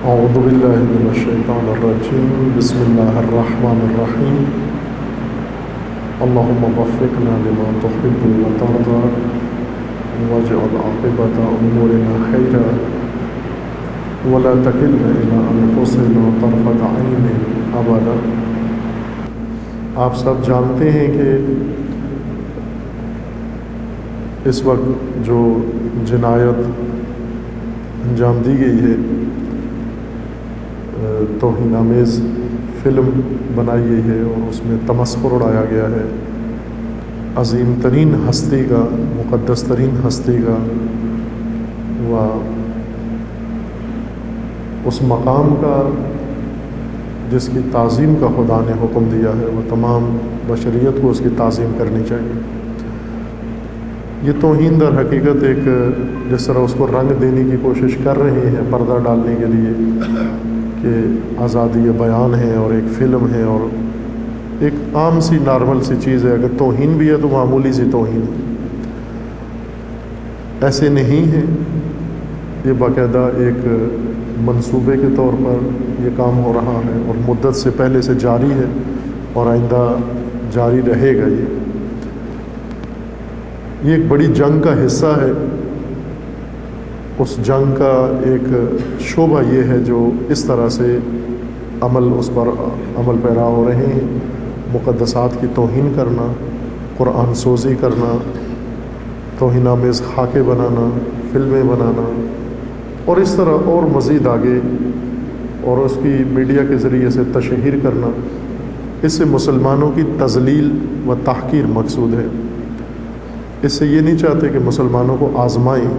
اعوذ باللہ من الشیطان الرجیم بسم اللہ الرحمن الرحیم اللہم وفقنا لما تحب وترضى واجعل عاقبۃ امورنا خیرا ولا تکلنا الی انفسنا طرفۃ عین ابدا۔ آپ سب جانتے ہیں کہ اس وقت جو جنایت انجام دی گئی ہے، توہین آمیز فلم بنائی گئی ہے اور اس میں تمسخر اڑایا گیا ہے عظیم ترین ہستی کا، مقدس ترین ہستی کا، و اس مقام کا جس کی تعظیم کا خدا نے حکم دیا ہے، وہ تمام بشریت کو اس کی تعظیم کرنی چاہیے۔ یہ توہین در حقیقت ایک جس طرح اس کو رنگ دینے کی کوشش کر رہے ہیں پردہ ڈالنے کے لیے کہ آزادی بیان ہے اور ایک فلم ہے اور ایک عام سی نارمل سی چیز ہے، اگر توہین بھی ہے تو معمولی سی توہین ہے۔ ایسے نہیں ہے، یہ باقاعدہ ایک منصوبے کے طور پر یہ کام ہو رہا ہے اور مدت سے پہلے سے جاری ہے اور آئندہ جاری رہے گا۔ یہ ایک بڑی جنگ کا حصہ ہے۔ اس جنگ کا ایک شعبہ یہ ہے جو اس طرح سے اس پر عمل پیرا ہو رہے ہیں، مقدسات کی توہین کرنا، قرآن سوزی کرنا، توہین آمیز خاکے بنانا، فلمیں بنانا اور اس طرح اور مزید آگے، اور اس کی میڈیا کے ذریعے سے تشہیر کرنا۔ اس سے مسلمانوں کی تذلیل و تحقیر مقصود ہے۔ اس سے یہ نہیں چاہتے کہ مسلمانوں کو آزمائیں،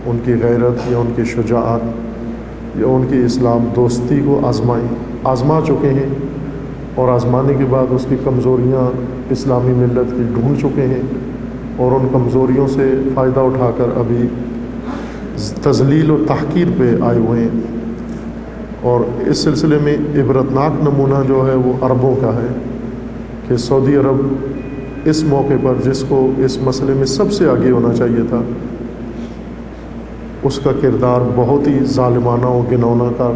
ان کی غیرت یا ان کی شجاعت یا ان کی اسلام دوستی کو آزما چکے ہیں اور آزمانے کے بعد اس کی کمزوریاں اسلامی ملت کی ڈھونڈ چکے ہیں اور ان کمزوریوں سے فائدہ اٹھا کر ابھی تذلیل و تحقیر پہ آئے ہوئے ہیں۔ اور اس سلسلے میں عبرتناک نمونہ جو ہے وہ عربوں کا ہے کہ سعودی عرب اس موقع پر جس کو اس مسئلے میں سب سے آگے ہونا چاہیے تھا، اس کا کردار بہت ہی ظالمانہ و گھناؤنا کا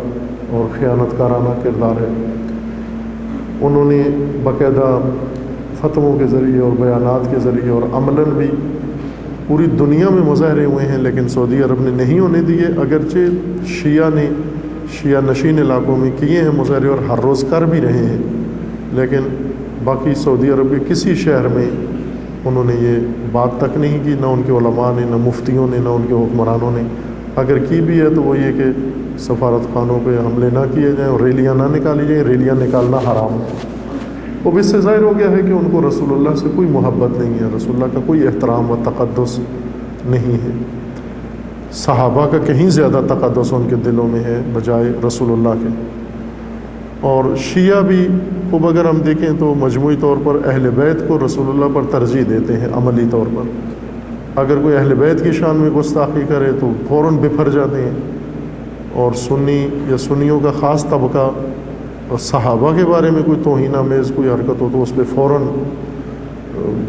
اور خیانت کارانہ کردار ہے۔ انہوں نے باقاعدہ فتووں کے ذریعے اور بیانات کے ذریعے اور عملاً بھی پوری دنیا میں مظاہرے ہوئے ہیں، لیکن سعودی عرب نے نہیں ہونے دیے۔ اگرچہ شیعہ نشین علاقوں میں کیے ہیں مظاہرے اور ہر روز کر بھی رہے ہیں، لیکن باقی سعودی عرب کے کسی شہر میں انہوں نے یہ بات تک نہیں کی، نہ ان کے علماء نے، نہ مفتیوں نے، نہ ان کے حکمرانوں نے۔ اگر کی بھی ہے تو وہ یہ کہ سفارت خانوں پہ حملے نہ کیے جائیں اور ریلیاں نہ نکالی جائیں۔ ریلیاں نکالنا حرام ہے۔ اب اس سے ظاہر ہو گیا ہے کہ ان کو رسول اللہ سے کوئی محبت نہیں ہے، رسول اللہ کا کوئی احترام و تقدس نہیں ہے۔ صحابہ کا کہیں زیادہ تقدس ان کے دلوں میں ہے بجائے رسول اللہ کے۔ اور شیعہ بھی اب اگر ہم دیکھیں تو مجموعی طور پر اہل بیت کو رسول اللہ پر ترجیح دیتے ہیں عملی طور پر۔ اگر کوئی اہل بیت کی شان میں گستاخی کرے تو فوراً بپھر جاتے ہیں، اور سنی یا سنیوں کا خاص طبقہ اور صحابہ کے بارے میں کوئی توہین آمیز کوئی حرکت ہو تو اس پہ فوراً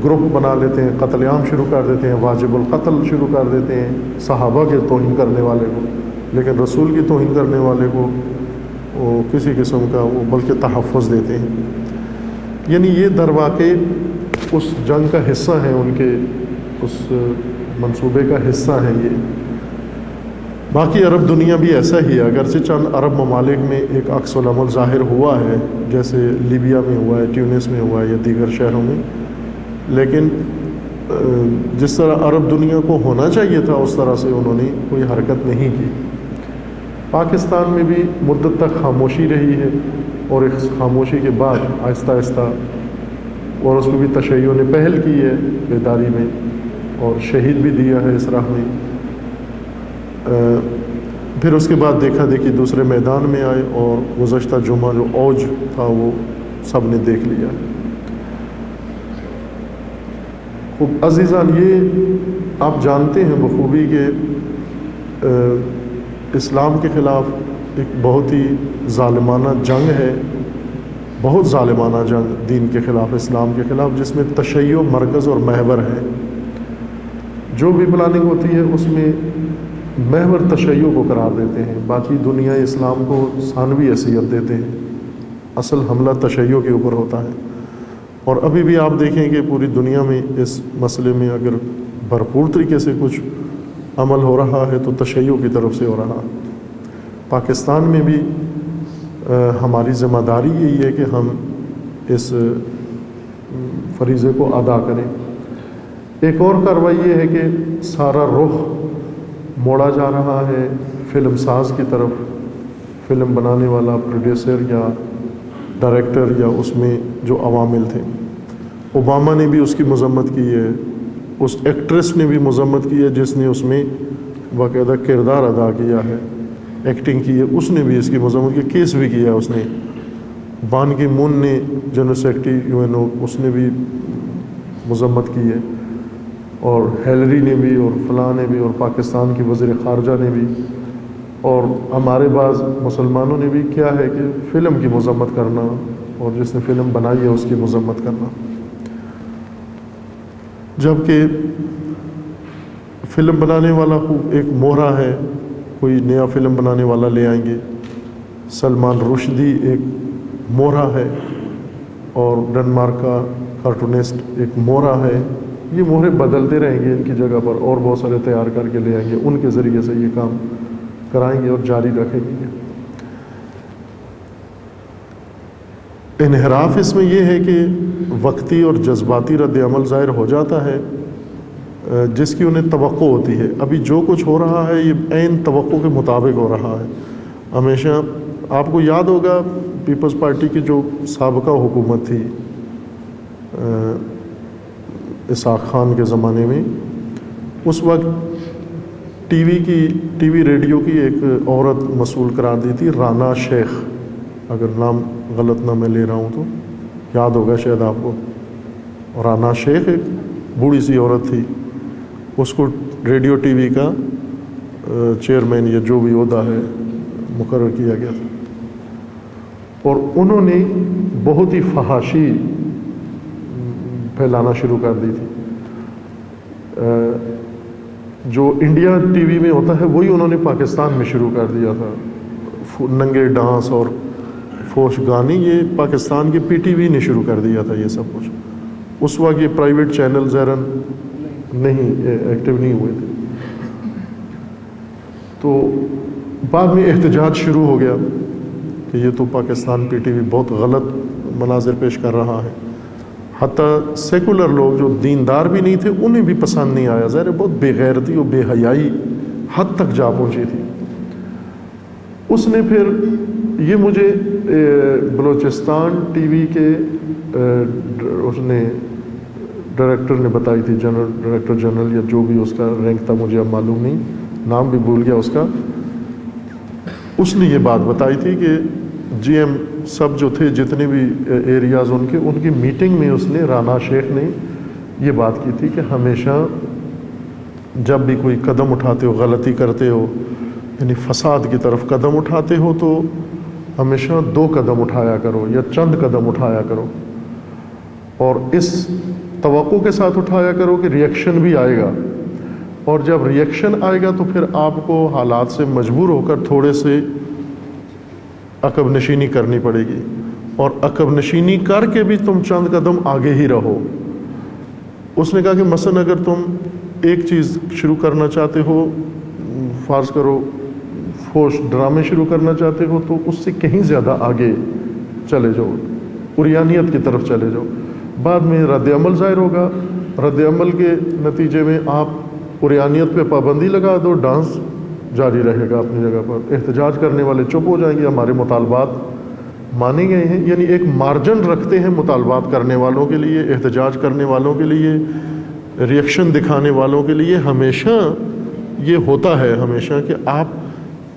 گروپ بنا لیتے ہیں، قتل عام شروع کر دیتے ہیں، واجب القتل شروع کر دیتے ہیں صحابہ کے توہین کرنے والے کو، لیکن رسول کی توہین کرنے والے کو وہ کسی قسم کا وہ بلکہ تحفظ دیتے ہیں۔ یعنی یہ در واقع اس جنگ کا حصہ ہیں، ان کے اس منصوبے کا حصہ ہیں یہ۔ باقی عرب دنیا بھی ایسا ہی ہے، اگرچہ چند عرب ممالک میں ایک عکس العمل ظاہر ہوا ہے، جیسے لیبیا میں ہوا ہے، ٹیونس میں ہوا ہے یا دیگر شہروں میں، لیکن جس طرح عرب دنیا کو ہونا چاہیے تھا اس طرح سے انہوں نے کوئی حرکت نہیں کی۔ پاکستان میں بھی مدت تک خاموشی رہی ہے، اور اس خاموشی کے بعد آہستہ آہستہ، اور اس کو بھی تشیع نے پہل کی ہے بیداری میں اور شہید بھی دیا ہے اس راہ میں۔ پھر اس کے بعد دیکھا دیکھی دوسرے میدان میں آئے اور گزشتہ جمعہ جو اوج تھا وہ سب نے دیکھ لیا۔ خوب عزیزان، یہ آپ جانتے ہیں بخوبی کہ اسلام کے خلاف ایک بہت ہی ظالمانہ جنگ ہے، بہت ظالمانہ جنگ دین کے خلاف، اسلام کے خلاف، جس میں تشیع مرکز اور محور ہے۔ جو بھی پلاننگ ہوتی ہے اس میں محور تشیع کو قرار دیتے ہیں، باقی دنیا اسلام کو ثانوی حیثیت دیتے ہیں، اصل حملہ تشیع کے اوپر ہوتا ہے۔ اور ابھی بھی آپ دیکھیں کہ پوری دنیا میں اس مسئلے میں اگر بھرپور طریقے سے کچھ عمل ہو رہا ہے تو تشیع کی طرف سے ہو رہا ہے۔ پاکستان میں بھی ہماری ذمہ داری یہی ہے کہ ہم اس فریضے کو ادا کریں۔ ایک اور کارروائی یہ ہے کہ سارا رخ موڑا جا رہا ہے فلم ساز کی طرف، فلم بنانے والا، پروڈیوسر یا ڈائریکٹر یا اس میں جو عوامل تھے۔ اوباما نے بھی اس کی مذمت کی ہے، اس ایکٹریس نے بھی مذمت کی ہے جس نے اس میں باقاعدہ کردار ادا کیا ہے، ایکٹنگ کی ہے، اس نے بھی اس کی مذمت کی، کیس بھی کیا اس نے۔ بان کی مون نے، جنرل سیکرٹری UN اس نے بھی مذمت کی ہے، اور ہیلری نے بھی، اور فلاں نے بھی، اور پاکستان کی وزیر خارجہ نے بھی، اور ہمارے بعض مسلمانوں نے بھی کیا ہے کہ فلم کی مذمت کرنا اور جس نے فلم بنائی ہے اس کی مذمت کرنا۔ جبکہ فلم بنانے والا ایک مہرہ ہے، کوئی نیا فلم بنانے والا لے آئیں گے، سلمان رشدی ایک مہرہ ہے، اور ڈنمارک کا کارٹونسٹ ایک مہرہ ہے۔ یہ مہرے بدلتے رہیں گے، ان کی جگہ پر اور بہت سارے تیار کر کے لے آئیں گے، ان کے ذریعے سے یہ کام کرائیں گے اور جاری رکھیں گے۔ انحراف اس میں یہ ہے کہ وقتی اور جذباتی رد عمل ظاہر ہو جاتا ہے جس کی انہیں توقع ہوتی ہے۔ ابھی جو کچھ ہو رہا ہے یہ عین توقع کے مطابق ہو رہا ہے۔ ہمیشہ آپ کو یاد ہوگا پیپلز پارٹی کی جو سابقہ حکومت تھی اسحاق خان کے زمانے میں، اس وقت ٹی وی ریڈیو کی ایک عورت مسئول قرار دی تھی، رانا شیخ، اگر نام غلط نہ میں لے رہا ہوں تو یاد ہوگا شاید آپ کو۔ رانا شیخ ایک بوڑھی سی عورت تھی، اس کو ریڈیو ٹی وی کا چیئرمین یا جو بھی عہدہ ہے مقرر کیا گیا تھا، اور انہوں نے بہت ہی فحاشی پھیلانا شروع کر دی تھی۔ جو انڈیا ٹی وی میں ہوتا ہے وہی انہوں نے پاکستان میں شروع کر دیا تھا، ننگے ڈانس اور فوش گانی، یہ پاکستان کے PTV نے شروع کر دیا تھا یہ سب کچھ۔ اس وقت یہ پرائیویٹ چینل ظاہراً نہیں ایکٹیو نہیں ہوئے تھے، تو بعد میں احتجاج شروع ہو گیا کہ یہ تو پاکستان PTV بہت غلط مناظر پیش کر رہا ہے۔ حتیٰ سیکولر لوگ جو دیندار بھی نہیں تھے انہیں بھی پسند نہیں آیا، ظاہر بہت بے غیرتی اور بے حیائی حد تک جا پہنچی تھی۔ اس نے پھر یہ مجھے بلوچستان ٹی وی کے اس نے ڈائریکٹر نے بتائی تھی، ڈائریکٹر جنرل یا جو بھی اس کا رینک تھا مجھے اب معلوم نہیں، نام بھی بھول گیا اس کا۔ اس نے یہ بات بتائی تھی کہ GM سب جو تھے جتنے بھی ایریاز ان کی میٹنگ میں اس نے، رانا شیخ نے یہ بات کی تھی کہ ہمیشہ جب بھی کوئی قدم اٹھاتے ہو، غلطی کرتے ہو، یعنی فساد کی طرف قدم اٹھاتے ہو تو ہمیشہ 2 قدم اٹھایا کرو یا چند قدم اٹھایا کرو، اور اس توقع کے ساتھ اٹھایا کرو کہ ریئیکشن بھی آئے گا، اور جب ریئیکشن آئے گا تو پھر آپ کو حالات سے مجبور ہو کر تھوڑے سے عقب نشینی کرنی پڑے گی، اور عقب نشینی کر کے بھی تم چند قدم آگے ہی رہو۔ اس نے کہا کہ مثلا اگر تم ایک چیز شروع کرنا چاہتے ہو، فرض کرو فوش ڈرامے شروع کرنا چاہتے ہو، تو اس سے کہیں زیادہ آگے چلے جاؤ، عریانیت کی طرف چلے جاؤ، بعد میں رد عمل ظاہر ہوگا، رد عمل کے نتیجے میں آپ عریانیت پہ پابندی لگا دو، ڈانس جاری رہے گا اپنی جگہ پر، احتجاج کرنے والے چپ ہو جائیں گے، ہمارے مطالبات مانے گئے ہیں، یعنی ایک مارجن رکھتے ہیں مطالبات کرنے والوں کے لیے، احتجاج کرنے والوں کے لیے، ریئیکشن دکھانے والوں کے لیے۔ ہمیشہ یہ ہوتا ہے ہمیشہ کہ آپ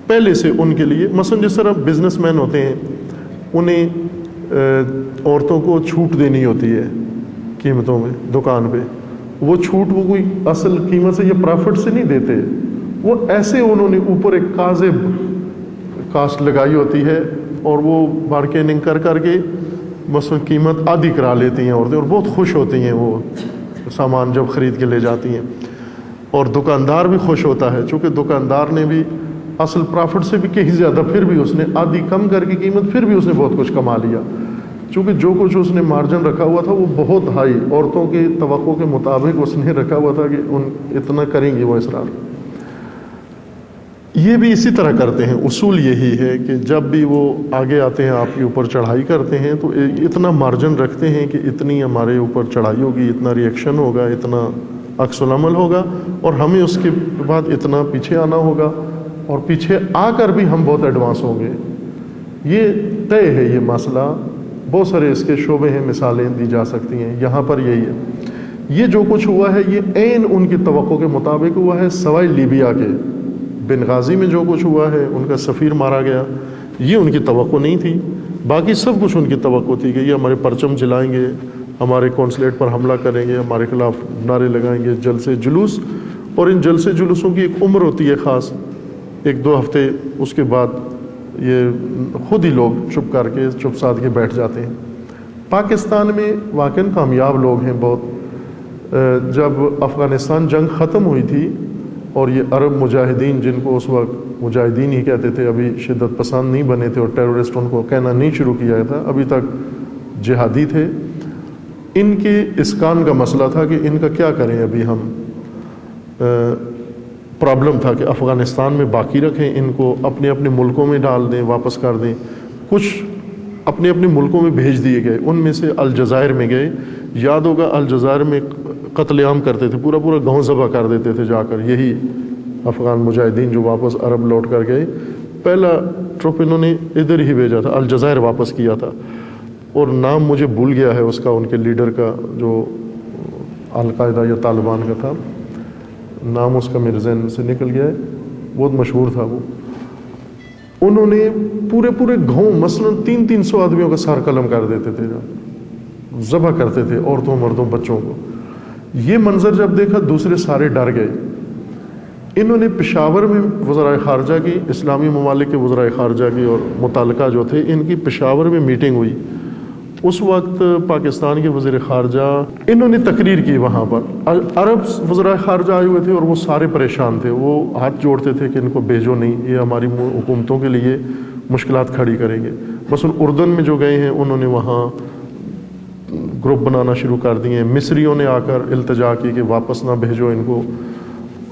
پہلے سے ان کے لیے، مثلا جس طرح بزنس مین ہوتے ہیں انہیں عورتوں کو چھوٹ دینی ہوتی ہے قیمتوں میں دکان پہ، وہ چھوٹ وہ کوئی اصل قیمت سے یا پرافٹ سے نہیں دیتے، وہ ایسے انہوں نے اوپر ایک کاذب کاسٹ لگائی ہوتی ہے اور وہ بارگیننگ کر کر کے مثلا قیمت آدھی کرا لیتی ہیں عورتیں، اور بہت خوش ہوتی ہیں وہ سامان جب خرید کے لے جاتی ہیں۔ اور دکاندار بھی خوش ہوتا ہے، چونکہ دکاندار نے بھی اصل پرافٹ سے بھی کہیں زیادہ، پھر بھی اس نے آدھی کم کر کے قیمت، پھر بھی اس نے بہت کچھ کما لیا، چونکہ جو کچھ اس نے مارجن رکھا ہوا تھا وہ بہت ہائی، عورتوں کی توقع کے مطابق اس نے رکھا ہوا تھا کہ اتنا کریں گی وہ اسرار۔ یہ بھی اسی طرح کرتے ہیں، اصول یہی ہے کہ جب بھی وہ آگے آتے ہیں آپ کے اوپر چڑھائی کرتے ہیں تو اتنا مارجن رکھتے ہیں کہ اتنی ہمارے اوپر چڑھائی ہوگی، اتنا ریئیکشن ہوگا، اتنا عکس العمل ہوگا، اور ہمیں اس کے بعد اتنا پیچھے آنا ہوگا، اور پیچھے آ کر بھی ہم بہت ایڈوانس ہوں گے۔ یہ طے ہے یہ مسئلہ، بہت سارے اس کے شعبے ہیں، مثالیں دی جا سکتی ہیں، یہاں پر یہی ہے۔ یہ جو کچھ ہوا ہے یہ عین ان کی توقع کے مطابق ہوا ہے، سوائے لیبیا کے۔ بنغازی میں جو کچھ ہوا ہے، ان کا سفیر مارا گیا، یہ ان کی توقع نہیں تھی، باقی سب کچھ ان کی توقع تھی کہ یہ ہمارے پرچم جلائیں گے، ہمارے قونصلیٹ پر حملہ کریں گے، ہمارے خلاف نعرے لگائیں گے، جلسے جلوس، اور ان جلسے جلوسوں کی ایک عمر ہوتی ہے خاص، 1-2 ہفتے، اس کے بعد یہ خود ہی لوگ چپ کر کے چپ سادھ کے بیٹھ جاتے ہیں۔ پاکستان میں واقعاً کامیاب لوگ ہیں بہت۔ جب افغانستان جنگ ختم ہوئی تھی اور یہ عرب مجاہدین، جن کو اس وقت مجاہدین ہی کہتے تھے، ابھی شدت پسند نہیں بنے تھے اور ٹیرورسٹ ان کو کہنا نہیں شروع کیا تھا، ابھی تک جہادی تھے، ان کے اسکان کا مسئلہ تھا کہ ان کا کیا کریں۔ ابھی ہم پرابلم تھا کہ افغانستان میں باقی رکھیں، ان کو اپنے اپنے ملکوں میں ڈال دیں، واپس کر دیں۔ کچھ اپنے اپنے ملکوں میں بھیج دیے گئے، ان میں سے الجزائر میں گئے، یاد ہوگا الجزائر میں قتل عام کرتے تھے، پورا پورا گاؤں ذبح کر دیتے تھے جا کر، یہی افغان مجاہدین جو واپس عرب لوٹ کر گئے، پہلا ٹرپ انہوں نے ادھر ہی بھیجا تھا، الجزائر واپس کیا تھا، اور نام مجھے بھول گیا ہے اس کا، ان کے لیڈر کا، جو القاعدہ یا طالبان کا تھا، نام اس کا میرے ذہن سے نکل گیا ہے، بہت مشہور تھا وہ۔ انہوں نے پورے پورے گاؤں، مثلا 300 آدمیوں کا سر قلم کر دیتے تھے، ذبح کرتے تھے عورتوں مردوں بچوں کو۔ یہ منظر جب دیکھا دوسرے سارے ڈر گئے۔ انہوں نے پشاور میں وزرائے خارجہ کی، اسلامی ممالک کے وزرائے خارجہ کی اور متعلقہ جو تھے، ان کی پشاور میں میٹنگ ہوئی۔ اس وقت پاکستان کے وزیر خارجہ، انہوں نے تقریر کی وہاں پر، عرب وزرائے خارجہ آئے ہوئے تھے اور وہ سارے پریشان تھے، وہ ہاتھ جوڑتے تھے کہ ان کو بھیجو نہیں، یہ ہماری حکومتوں کے لیے مشکلات کھڑی کریں گے۔ بس ان اردن میں جو گئے ہیں انہوں نے وہاں گروپ بنانا شروع کر دیے، مصریوں نے آ کر التجا کی کہ واپس نہ بھیجو ان کو،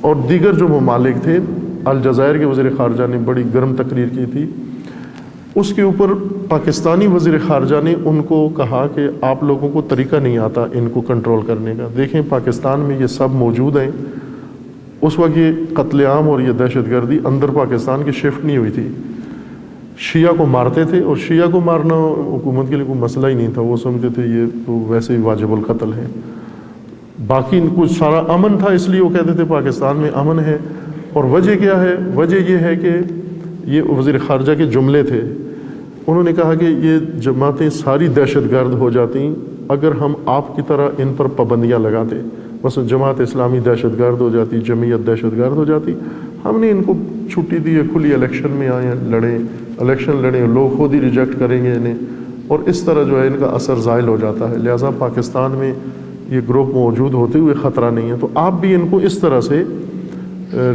اور دیگر جو ممالک تھے، الجزائر کے وزیر خارجہ نے بڑی گرم تقریر کی تھی۔ اس کے اوپر پاکستانی وزیر خارجہ نے ان کو کہا کہ آپ لوگوں کو طریقہ نہیں آتا ان کو کنٹرول کرنے کا، دیکھیں پاکستان میں یہ سب موجود ہیں۔ اس وقت یہ قتل عام اور یہ دہشت گردی اندر پاکستان کی شفٹ نہیں ہوئی تھی، شیعہ کو مارتے تھے، اور شیعہ کو مارنا حکومت کے لیے کوئی مسئلہ ہی نہیں تھا، وہ سمجھتے تھے یہ تو ویسے ہی واجب القتل ہے۔ باقی کچھ سارا امن تھا، اس لیے وہ کہتے تھے پاکستان میں امن ہے۔ اور وجہ کیا ہے؟ وجہ یہ ہے کہ یہ وزیر خارجہ کے جملے تھے، انہوں نے کہا کہ یہ جماعتیں ساری دہشت گرد ہو جاتی اگر ہم آپ کی طرح ان پر پابندیاں لگاتے، بس جماعت اسلامی دہشت گرد ہو جاتی، جمعیت دہشت گرد ہو جاتی۔ ہم نے ان کو چھٹی دی ہے، کھلی الیکشن میں آئے ہیں، لڑیں، الیکشن لڑیں، لوگ خود ہی ریجیکٹ کریں گے انہیں، اور اس طرح جو ہے ان کا اثر زائل ہو جاتا ہے۔ لہٰذا پاکستان میں یہ گروپ موجود ہوتے ہوئے خطرہ نہیں ہے، تو آپ بھی ان کو اس طرح سے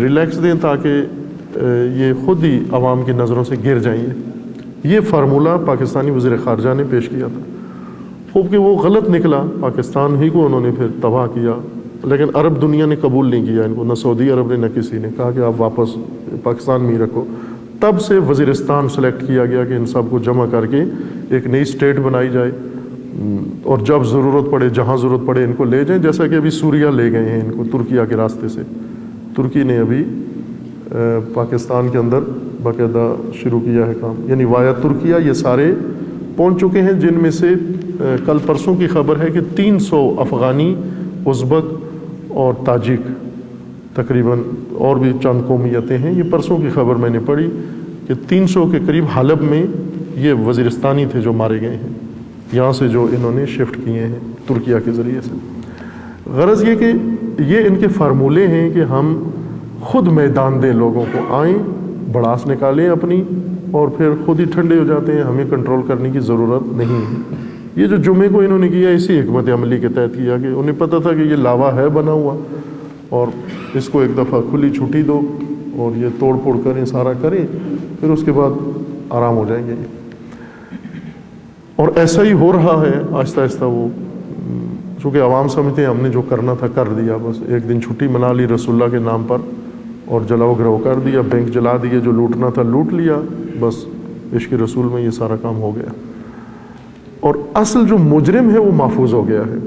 ریلیکس دیں تاکہ یہ خود ہی عوام کی نظروں سے گر جائیں۔ یہ فارمولہ پاکستانی وزیر خارجہ نے پیش کیا تھا، خوب کہ وہ غلط نکلا، پاکستان ہی کو انہوں نے پھر تباہ کیا، لیکن عرب دنیا نے قبول نہیں کیا ان کو، نہ سعودی عرب نے نہ کسی نے، کہا کہ آپ واپس پاکستان میں ہی رکھو۔ تب سے وزیرستان سلیکٹ کیا گیا کہ ان سب کو جمع کر کے ایک نئی اسٹیٹ بنائی جائے، اور جب ضرورت پڑے، جہاں ضرورت پڑے ان کو لے جائیں، جیسا کہ ابھی سوریہ لے گئے ہیں ان کو ترکیہ کے راستے سے۔ ترکی نے ابھی پاکستان کے اندر باقاعدہ شروع کیا ہے کام، یعنی وایا ترکیہ یہ سارے پہنچ چکے ہیں، جن میں سے کل پرسوں کی خبر ہے کہ 300 افغانی، ازبک اور تاجک، تقریباً اور بھی چند قومیتیں ہیں، یہ پرسوں کی خبر میں نے پڑھی کہ 300 کے قریب حلب میں یہ وزیرستانی تھے جو مارے گئے ہیں، یہاں سے جو انہوں نے شفٹ کیے ہیں ترکیہ کے ذریعے سے۔ غرض یہ کہ یہ ان کے فارمولے ہیں کہ ہم خود میدان دیں، لوگوں کو آئیں، بڑاس نکالیں اپنی، اور پھر خود ہی ٹھنڈے ہو جاتے ہیں، ہمیں کنٹرول کرنے کی ضرورت نہیں ہے۔ یہ جو جمعے کو انہوں نے کیا اسی حکمت عملی کے تحت کیا کہ انہیں پتہ تھا کہ یہ لاوا ہے بنا ہوا، اور اس کو ایک دفعہ کھلی چھٹی دو اور یہ توڑ پھوڑ کریں، سارا کریں، پھر اس کے بعد آرام ہو جائیں گے۔ اور ایسا ہی ہو رہا ہے آہستہ آہستہ۔ وہ چونکہ عوام سمجھتے ہیں ہم نے جو کرنا تھا کر دیا، بس ایک دن چھٹی منا لی رسول اللہ کے نام پر اور جلاؤ گرو کر دیا، بینک جلا دیے، جو لوٹنا تھا لوٹ لیا، بس عشق رسول میں یہ سارا کام ہو گیا۔ اور اصل جو مجرم ہے وہ محفوظ ہو گیا ہے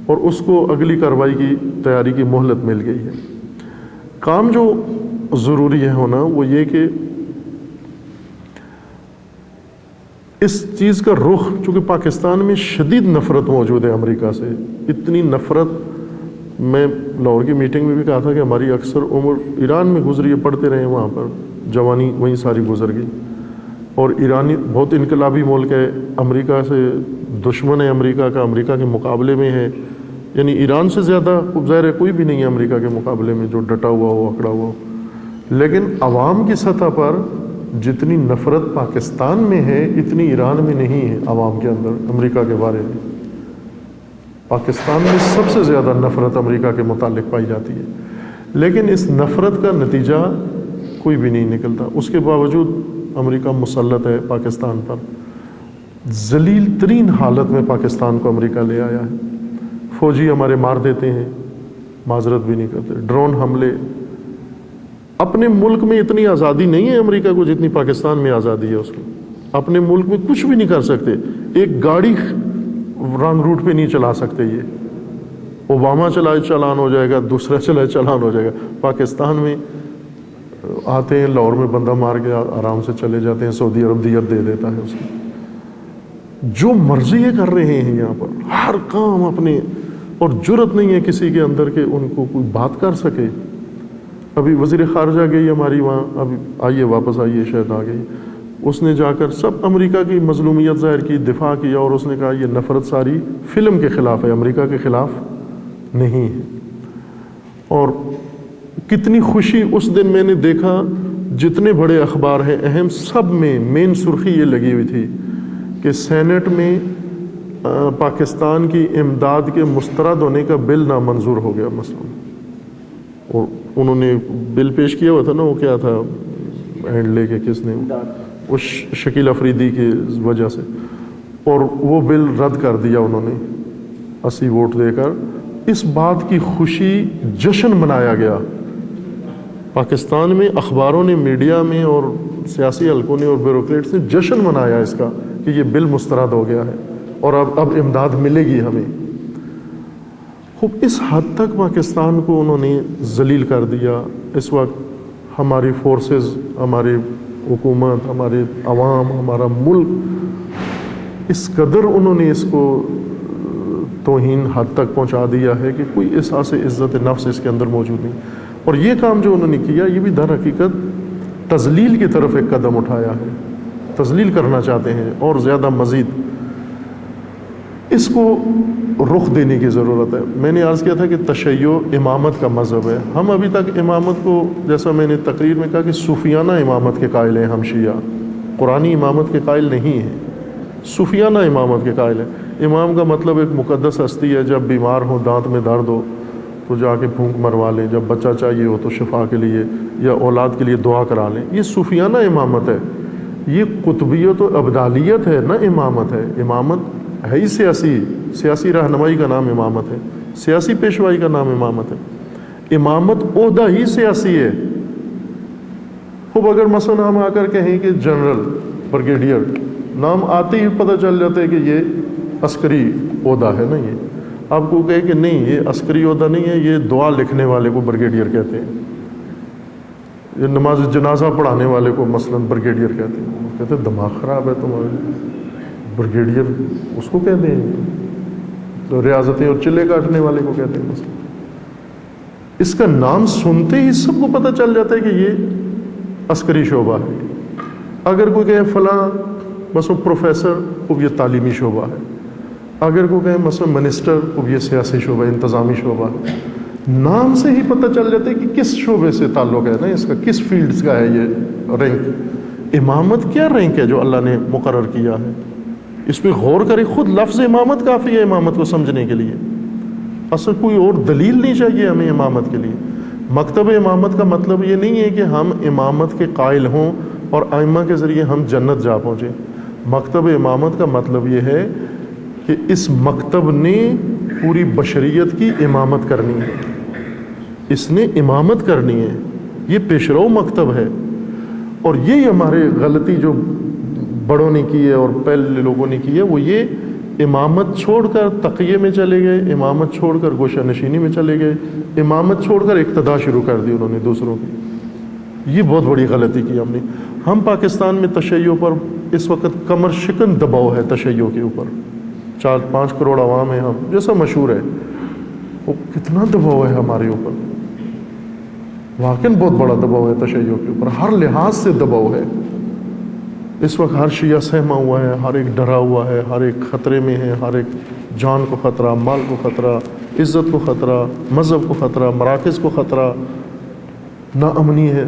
اور اس کو اگلی کارروائی کی تیاری کی مہلت مل گئی ہے۔ کام جو ضروری ہے ہونا وہ یہ کہ اس چیز کا رخ، چونکہ پاکستان میں شدید نفرت موجود ہے امریکہ سے، اتنی نفرت، میں لاہور کی میٹنگ میں بھی کہا تھا کہ ہماری اکثر عمر ایران میں گزری ہے، پڑھتے رہے وہاں پر، جوانی وہیں ساری گزر گئی۔ اور ایرانی بہت انقلابی ملک ہے، امریکہ سے دشمن ہے امریکہ کا، امریکہ کے مقابلے میں ہے، یعنی ایران سے زیادہ ظاہر ہے کوئی بھی نہیں ہے امریکہ کے مقابلے میں جو ڈٹا ہوا ہو، اکڑا ہوا ہو۔ لیکن عوام کی سطح پر جتنی نفرت پاکستان میں ہے اتنی ایران میں نہیں ہے عوام کے اندر امریکہ کے بارے میں۔ پاکستان میں سب سے زیادہ نفرت امریکہ کے متعلق پائی جاتی ہے، لیکن اس نفرت کا نتیجہ کوئی بھی نہیں نکلتا۔ اس کے باوجود امریکہ مسلط ہے پاکستان پر، ذلیل ترین حالت میں پاکستان کو امریکہ لے آیا ہے۔ فوجی ہمارے مار دیتے ہیں، معذرت بھی نہیں کرتے، ڈرون حملے۔ اپنے ملک میں اتنی آزادی نہیں ہے امریکہ کو جتنی پاکستان میں آزادی ہے اس کو۔ اپنے ملک میں کچھ بھی نہیں کر سکتے، ایک گاڑی رانگ روٹ پہ نہیں چلا سکتے۔ یہ اوباما چلائے چلان ہو جائے گا، دوسرا چلائے چلان ہو جائے گا۔ پاکستان میں آتے ہیں، لاہور میں بندہ مار کے آرام سے چلے جاتے ہیں، سعودی عرب دیت دے دیتا ہے اس کو۔ جو مرضی یہ کر رہے ہیں یہاں پر، ہر کام اپنے، اور جرت نہیں ہے کسی کے اندر کہ ان کو کوئی بات کر سکے۔ ابھی وزیر خارجہ گئی ہماری وہاں، ابھی آئیے واپس آئیے، شاید آ گئی، اس نے جا کر سب امریکہ کی مظلومیت ظاہر کی، دفاع کیا، اور اس نے کہا یہ نفرت ساری فلم کے خلاف ہے، امریکہ کے خلاف نہیں ہے۔ اور کتنی خوشی اس دن میں نے دیکھا، جتنے بڑے اخبار ہیں اہم، سب میں مین سرخی یہ لگی ہوئی تھی کہ سینٹ میں پاکستان کی امداد کے مسترد ہونے کا بل نامنظور ہو گیا مثلا۔ اور انہوں نے بل پیش کیا ہوا تھا نا، وہ کیا تھا ہینڈ لے کے، کس نے، اس شکیل افریدی کی وجہ سے، اور وہ بل رد کر دیا انہوں نے 80 ووٹ دے کر۔ اس بات کی خوشی، جشن منایا گیا پاکستان میں، اخباروں نے، میڈیا میں، اور سیاسی حلقوں نے اور بیوروکریٹس نے جشن منایا اس کا کہ یہ بل مسترد ہو گیا ہے اور اب امداد ملے گی ہمیں۔ خوب اس حد تک پاکستان کو انہوں نے ذلیل کر دیا۔ اس وقت ہماری فورسز، ہماری حکومت، ہمارے عوام، ہمارا ملک، اس قدر انہوں نے اس کو توہین حد تک پہنچا دیا ہے کہ کوئی احساس عزت نفس اس کے اندر موجود نہیں۔ اور یہ کام جو انہوں نے کیا، یہ بھی در حقیقت تذلیل کی طرف ایک قدم اٹھایا ہے، تذلیل کرنا چاہتے ہیں اور زیادہ مزید۔ اس کو رخ دینے کی ضرورت ہے۔ میں نے عرض کیا تھا کہ تشیع امامت کا مذہب ہے۔ ہم ابھی تک امامت کو، جیسا میں نے تقریر میں کہا کہ صوفیانہ امامت کے قائل ہیں ہم شیعہ، قرآنی امامت کے قائل نہیں ہیں، صوفیانہ امامت کے قائل ہیں۔ امام کا مطلب ایک مقدس ہستی ہے، جب بیمار ہو، دانت میں درد ہو تو جا کے پھونک مروا لیں، جب بچہ چاہیے ہو تو شفا کے لیے یا اولاد کے لیے دعا کرا لیں۔ یہ صوفیانہ امامت ہے، یہ قطبیت و ابدالیت ہے نہ امامت ہے۔ امامت ہے ہی سیاسی رہنمائی کا نام امامت ہے، سیاسی پیشوائی کا نام امامت ہے۔ امامت عہدہ ہی سیاسی ہے۔ خوب اگر مثلا ہم آ کر کہیں کہ جنرل، بریگیڈیئر، نام آتے ہی پتہ چل جاتا ہے کہ یہ عسکری عہدہ ہے نا۔ یہ آپ کو کہے کہ نہیں یہ عسکری عہدہ نہیں ہے، یہ دعا لکھنے والے کو بریگیڈیئر کہتے ہیں، یہ نماز جنازہ پڑھانے والے کو مثلا بریگیڈیئر کہتے ہیں۔ کہتے ہیں دماغ خراب ہے تمہارا، بریگیڈیئر اس کو کہتے ہیں، تو ریاضتیں اور چلے کاٹنے والے کو کہتے ہیں مثلا۔ اس کا نام سنتے ہی سب کو پتہ چل جاتا ہے کہ یہ عسکری شعبہ ہے۔ اگر کوئی کہے فلاں مثلا پروفیسر، اب یہ تعلیمی شعبہ ہے۔ اگر کوئی کہے مثلا منسٹر، اب یہ سیاسی شعبہ، انتظامی شعبہ ہے۔ نام سے ہی پتہ چل جاتا ہے کہ کس شعبے سے تعلق ہے نا، اس کا کس فیلڈز کا ہے یہ رینک۔ امامت کیا رینک ہے جو اللہ نے مقرر کیا ہے؟ اس پہ غور کریں، خود لفظ امامت کافی ہے امامت کو سمجھنے کے لیے۔ اصل کوئی اور دلیل نہیں چاہیے ہمیں امامت کے لیے. مکتب امامت کا مطلب یہ نہیں ہے کہ ہم امامت کے قائل ہوں اور ائمہ کے ذریعے ہم جنت جا پہنچیں. مکتب امامت کا مطلب یہ ہے کہ اس مکتب نے پوری بشریت کی امامت کرنی ہے، اس نے امامت کرنی ہے، یہ پیشرو مکتب ہے. اور یہی ہمارے غلطی جو بڑوں نے کی ہے اور پہلے لوگوں نے کی ہے، وہ یہ امامت چھوڑ کر تقیے میں چلے گئے، امامت چھوڑ کر گوشہ نشینی میں چلے گئے، امامت چھوڑ کر اقتدا شروع کر دی انہوں نے دوسروں کی. یہ بہت بڑی غلطی کی ہم نے. ہم پاکستان میں تشیع پر اس وقت کمر شکن دباؤ ہے، تشیع کے اوپر 4-5 کروڑ عوام ہیں ہم جیسا مشہور ہے، وہ کتنا دباؤ ہے ہمارے اوپر. واقعاً بہت بڑا دباؤ ہے تشیع کے اوپر، ہر لحاظ سے دباؤ ہے. اس وقت ہر شیعہ سہما ہوا ہے، ہر ایک ڈرا ہوا ہے، ہر ایک خطرے میں ہے، ہر ایک جان کو خطرہ، مال کو خطرہ، عزت کو خطرہ، مذہب کو خطرہ، مراکز کو خطرہ، ناامنی ہے.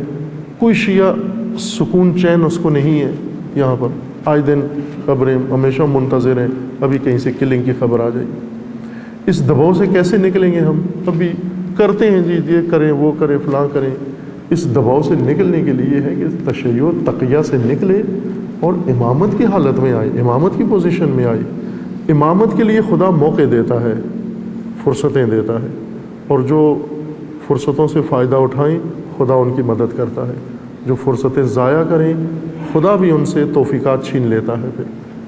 کوئی شیعہ سکون چین اس کو نہیں ہے. یہاں پر آئے دن خبریں، ہمیشہ منتظر ہیں ابھی کہیں سے کلنگ کی خبر آ جائے. اس دباؤ سے کیسے نکلیں گے ہم؟ ابھی کرتے ہیں جی یہ کریں وہ کریں فلاں کریں. اس دباؤ سے نکلنے کے لیے ہے کہ تشیع تقیہ سے نکلے اور امامت کی حالت میں آئے، امامت کی پوزیشن میں آئے. امامت کے لیے خدا موقع دیتا ہے، فرصتیں دیتا ہے، اور جو فرصتوں سے فائدہ اٹھائیں خدا ان کی مدد کرتا ہے. جو فرصتیں ضائع کریں خدا بھی ان سے توفیقات چھین لیتا ہے پھر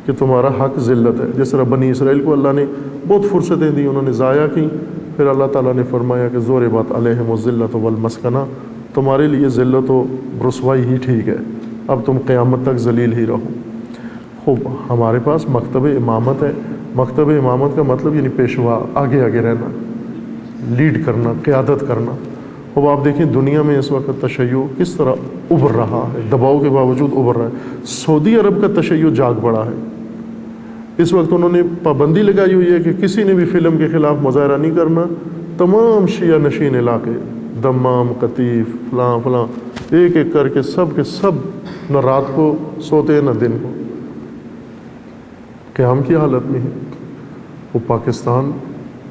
کہ تمہارا حق ذلت ہے. جس طرح بنی اسرائیل کو اللہ نے بہت فرصتیں دی، انہوں نے ضائع کی، پھر اللہ تعالیٰ نے فرمایا کہ ضربت علیہم الذلۃ والمسکنہ، تمہارے لیے ذلت و رسوائی ہی ٹھیک ہے، اب تم قیامت تک ذلیل ہی رہو. خوب ہمارے پاس مکتب امامت ہے. مکتب امامت کا مطلب یعنی پیشوا، آگے آگے رہنا، لیڈ کرنا، قیادت کرنا. اب آپ دیکھیں دنیا میں اس وقت تشیع کس طرح ابھر رہا ہے، دباؤ کے باوجود ابھر رہا ہے. سعودی عرب کا تشیع جاگ پڑا ہے. اس وقت انہوں نے پابندی لگائی ہوئی ہے کہ کسی نے بھی فلم کے خلاف مظاہرہ نہیں کرنا. تمام شیعہ نشین علاقے، دمام، قطیف، فلاں فلاں، ایک ایک کر کے سب نہ رات کو سوتے ہیں نہ دن کو، قیام کی حالت میں ہے. وہ پاکستان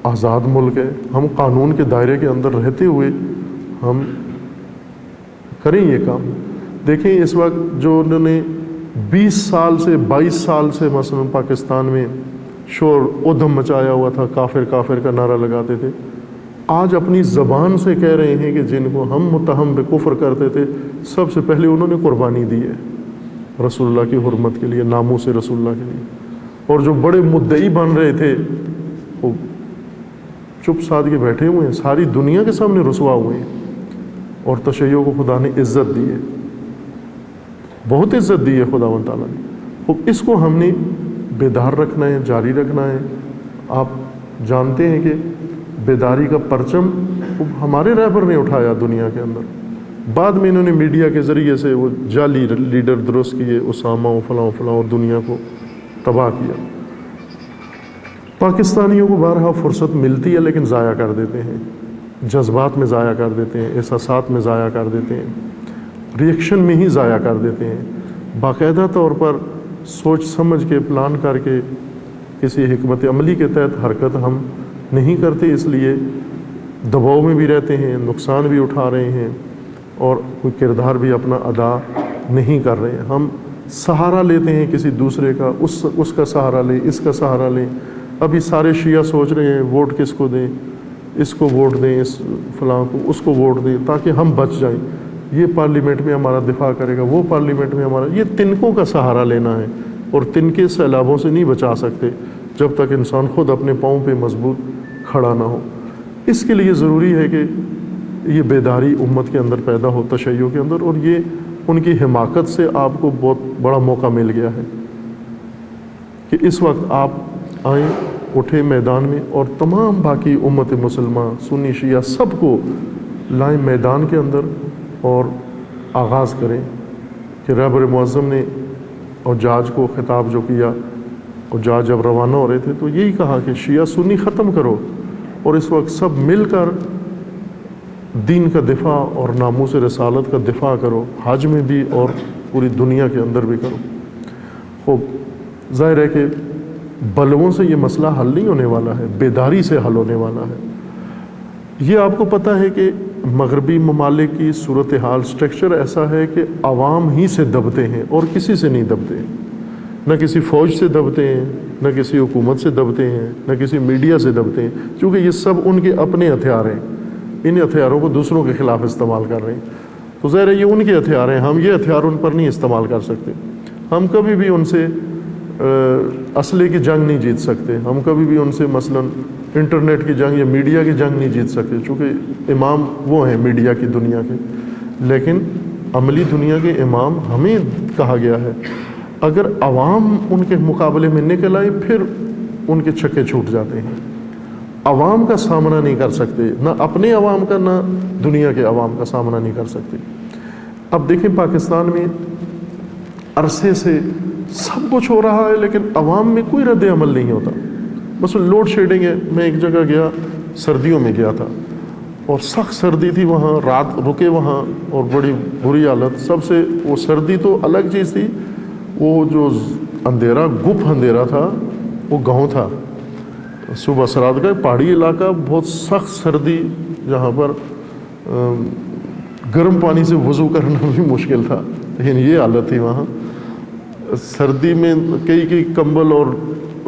آزاد ملک ہے، ہم قانون کے دائرے کے اندر رہتے ہوئے ہم کریں یہ کام. دیکھیں اس وقت جو انہوں نے 20 سال سے 22 سال سے مثلا پاکستان میں شور ادھم مچایا ہوا تھا، کافر کافر کا نعرہ لگاتے تھے، آج اپنی زبان سے کہہ رہے ہیں کہ جن کو ہم متہم بکفر کرتے تھے سب سے پہلے انہوں نے قربانی دی ہے رسول اللہ کی حرمت کے لیے، ناموس رسول اللہ کے لیے. اور جو بڑے مدعی بن رہے تھے وہ چپ سادھ کے بیٹھے ہوئے ہیں، ساری دنیا کے سامنے رسوا ہوئے ہیں. اور تشیع کو خدا نے عزت دی ہے، بہت عزت دی ہے خدا و تعالیٰ نے. اس کو ہم نے بیدار رکھنا ہے، جاری رکھنا ہے. آپ جانتے ہیں کہ بیداری کا پرچم ہمارے رہبر نے اٹھایا دنیا کے اندر. بعد میں انہوں نے میڈیا کے ذریعے سے وہ جعلی لیڈر درست کیے، اسامہ و فلاں فلاں، اور دنیا کو تباہ کیا. پاکستانیوں کو بارہا فرصت ملتی ہے لیکن ضائع کر دیتے ہیں، جذبات میں ضائع کر دیتے ہیں، احساسات میں ضائع کر دیتے ہیں، ریئیکشن میں ہی ضائع کر دیتے ہیں. باقاعدہ طور پر سوچ سمجھ کے پلان کر کے کسی حکمت عملی کے تحت حرکت ہم نہیں کرتے، اس لیے دباؤ میں بھی رہتے ہیں، نقصان بھی اٹھا رہے ہیں اور کوئی کردار بھی اپنا ادا نہیں کر رہے ہیں. ہم سہارا لیتے ہیں کسی دوسرے کا، اس کا سہارا لیں، اس کا سہارا لیں. ابھی سارے شیعہ سوچ رہے ہیں ووٹ کس کو دیں، اس کو ووٹ دیں، اس فلاں کو، اس کو ووٹ دیں تاکہ ہم بچ جائیں. یہ پارلیمنٹ میں ہمارا دفاع کرے گا، وہ پارلیمنٹ میں ہمارا، یہ تنکوں کا سہارا لینا ہے. اور تنکے سیلابوں سے نہیں بچا سکتے جب تک انسان خود اپنے پاؤں پہ مضبوط کھڑا نہ ہو. اس کے لیے ضروری ہے کہ یہ بیداری امت کے اندر پیدا ہو، تشیع کے اندر. اور یہ ان کی حماقت سے آپ کو بہت بڑا موقع مل گیا ہے کہ اس وقت آپ آئیں، اٹھے میدان میں، اور تمام باقی امت مسلمہ، سنی شیعہ، سب کو لائیں میدان کے اندر اور آغاز کریں کہ رہبر معظم نے اور جاج کو خطاب جو کیا، اور جاج جب روانہ ہو رہے تھے تو یہی کہا کہ شیعہ سنی ختم کرو، اور اس وقت سب مل کر دین کا دفاع اور ناموس رسالت کا دفاع کرو، حج میں بھی اور پوری دنیا کے اندر بھی کرو. خوب ظاہر ہے کہ بلووں سے یہ مسئلہ حل نہیں ہونے والا ہے، بیداری سے حل ہونے والا ہے. یہ آپ کو پتہ ہے کہ مغربی ممالک کی صورتحال سٹرکچر ایسا ہے کہ عوام ہی سے دبتے ہیں اور کسی سے نہیں دبتے، نہ کسی فوج سے دبتے ہیں، نہ کسی حکومت سے دبتے ہیں، نہ کسی میڈیا سے دبتے ہیں، کیونکہ یہ سب ان کے اپنے ہتھیار ہیں، ان ہتھیاروں کو دوسروں کے خلاف استعمال کر رہے ہیں، تو ظاہر ہے یہ ان کے ہتھیار ہیں، ہم یہ ہتھیار ان پر نہیں استعمال کر سکتے، ہم کبھی بھی ان سے اسلحے کی جنگ نہیں جیت سکتے، ہم کبھی بھی ان سے مثلا انٹرنیٹ کی جنگ یا میڈیا کی جنگ نہیں جیت سکتے، چونکہ امام وہ ہیں میڈیا کی دنیا کے، لیکن عملی دنیا کے امام ہمیں کہا گیا ہے، اگر عوام ان کے مقابلے میں نکل آئے پھر ان کے چھکے چھوٹ جاتے ہیں، عوام کا سامنا نہیں کر سکتے، نہ اپنے عوام کا نہ دنیا کے عوام کا سامنا نہیں کر سکتے۔ اب دیکھیں پاکستان میں عرصے سے سب کچھ ہو رہا ہے لیکن عوام میں کوئی رد عمل نہیں ہوتا، مثلا لوڈ شیڈنگ ہے، میں ایک جگہ گیا، سردیوں میں گیا تھا اور سخت سردی تھی وہاں، رات رکے وہاں اور بڑی بری حالت، سب سے وہ سردی تو الگ چیز تھی، وہ جو اندھیرا گپ اندھیرا تھا وہ گاؤں تھا، صبح سرات کا پہاڑی علاقہ، بہت سخت سردی جہاں پر گرم پانی سے وضو کرنا بھی مشکل تھا، لیکن یہ حالت تھی وہاں سردی میں، کئی کمبل اور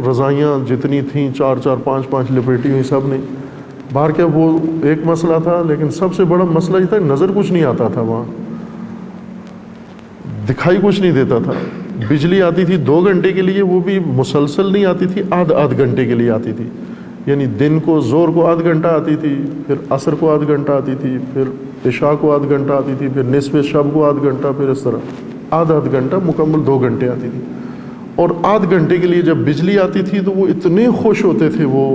رضائیاں جتنی تھیں 4 5 لپیٹی ہوئی سب نے باہر، کیا وہ ایک مسئلہ تھا، لیکن سب سے بڑا مسئلہ یہ تھا نظر کچھ نہیں آتا تھا، وہاں دکھائی کچھ نہیں دیتا تھا، بجلی آتی تھی 2 گھنٹے کے لیے، وہ بھی مسلسل نہیں آتی تھی، آدھ گھنٹے کے لیے آتی تھی، یعنی دن کو زور کو آدھ گھنٹہ آتی تھی، پھر عصر کو آدھ گھنٹہ آتی تھی، پھر عشاء کو آدھ گھنٹہ آتی تھی، پھر نصف شب کو آدھ گھنٹہ، پھر اس طرح آدھ گھنٹہ مکمل 2 گھنٹے آتی تھی، اور آدھ گھنٹے کے لیے جب بجلی آتی تھی تو وہ اتنے خوش ہوتے تھے وہ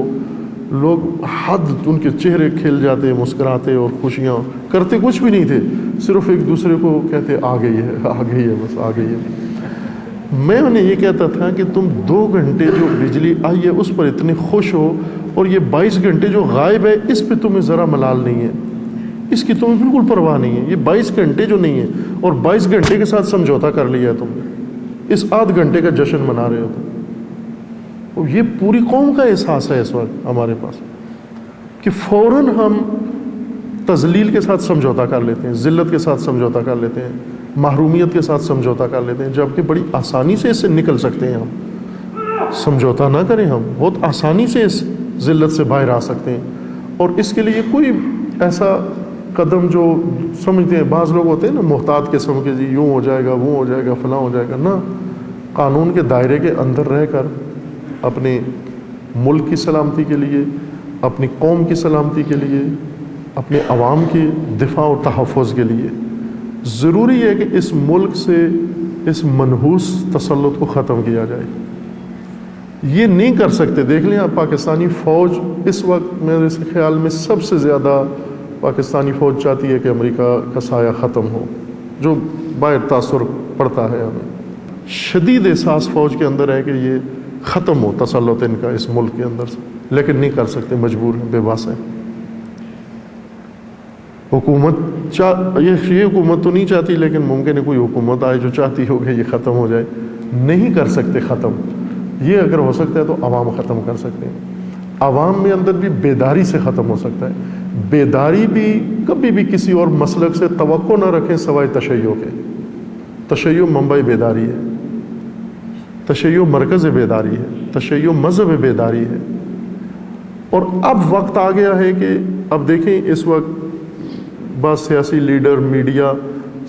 لوگ، حد ان کے چہرے کھل جاتے، مسکراتے اور خوشیاں کرتے کچھ بھی نہیں تھے، صرف ایک دوسرے کو کہتے آ گئی ہے بس آ گئی ہے۔ میں انہیں یہ کہتا تھا کہ تم 2 گھنٹے جو بجلی آئی ہے اس پر اتنے خوش ہو، اور یہ 22 گھنٹے جو غائب ہے اس پہ تمہیں ذرا ملال نہیں ہے، اس کی تمہیں بالکل پرواہ نہیں ہے، یہ 22 گھنٹے جو نہیں ہے، اور 22 گھنٹے کے ساتھ سمجھوتا کر لیا ہے تم نے، اس آدھ گھنٹے کا جشن منا رہے ہو تم۔ اور یہ پوری قوم کا احساس ہے اس وقت ہمارے پاس کہ فوراً ہم تذلیل کے ساتھ سمجھوتا کر لیتے ہیں، ذلت کے ساتھ سمجھوتا کر لیتے ہیں، محرومیت کے ساتھ سمجھوتا کر لیتے ہیں، جبکہ بڑی آسانی سے اس سے نکل سکتے ہیں، ہم سمجھوتا نہ کریں، ہم بہت آسانی سے اس ذلت سے باہر آ سکتے ہیں، اور اس کے لیے کوئی ایسا قدم جو سمجھتے ہیں، بعض لوگ ہوتے ہیں نا محتاط قسم کے، جی یوں ہو جائے گا، وہ ہو جائے گا، فلاں ہو جائے گا، نہ، قانون کے دائرے کے اندر رہ کر اپنے ملک کی سلامتی کے لیے، اپنی قوم کی سلامتی کے لیے، اپنے عوام کی دفاع و تحفظ کے لیے ضروری ہے کہ اس ملک سے اس منحوس تسلط کو ختم کیا جائے۔ یہ نہیں کر سکتے، دیکھ لیں آپ پاکستانی فوج اس وقت میرے خیال میں سب سے زیادہ پاکستانی فوج چاہتی ہے کہ امریکہ کا سایہ ختم ہو، جو باہر تاثر پڑتا ہے ہمیں، شدید احساس فوج کے اندر ہے کہ یہ ختم ہو تسلط ان کا اس ملک کے اندر سے، لیکن نہیں کر سکتے، مجبور ہیں، بے بس ہیں۔ حکومت یہ حکومت تو نہیں چاہتی، لیکن ممکن ہے کوئی حکومت آئے جو چاہتی ہو کہ یہ ختم ہو جائے، نہیں کر سکتے ختم، یہ اگر ہو سکتا ہے تو عوام ختم کر سکتے ہیں، عوام میں اندر بھی بیداری سے ختم ہو سکتا ہے۔ بیداری بھی کبھی بھی کسی اور مسلک سے توقع نہ رکھیں سوائے تشیع کے، تشیع منبع بیداری ہے، تشیع مرکز بیداری ہے، تشیع مذہب بیداری ہے، اور اب وقت آ گیا ہے کہ اب دیکھیں اس وقت بعض سیاسی لیڈر، میڈیا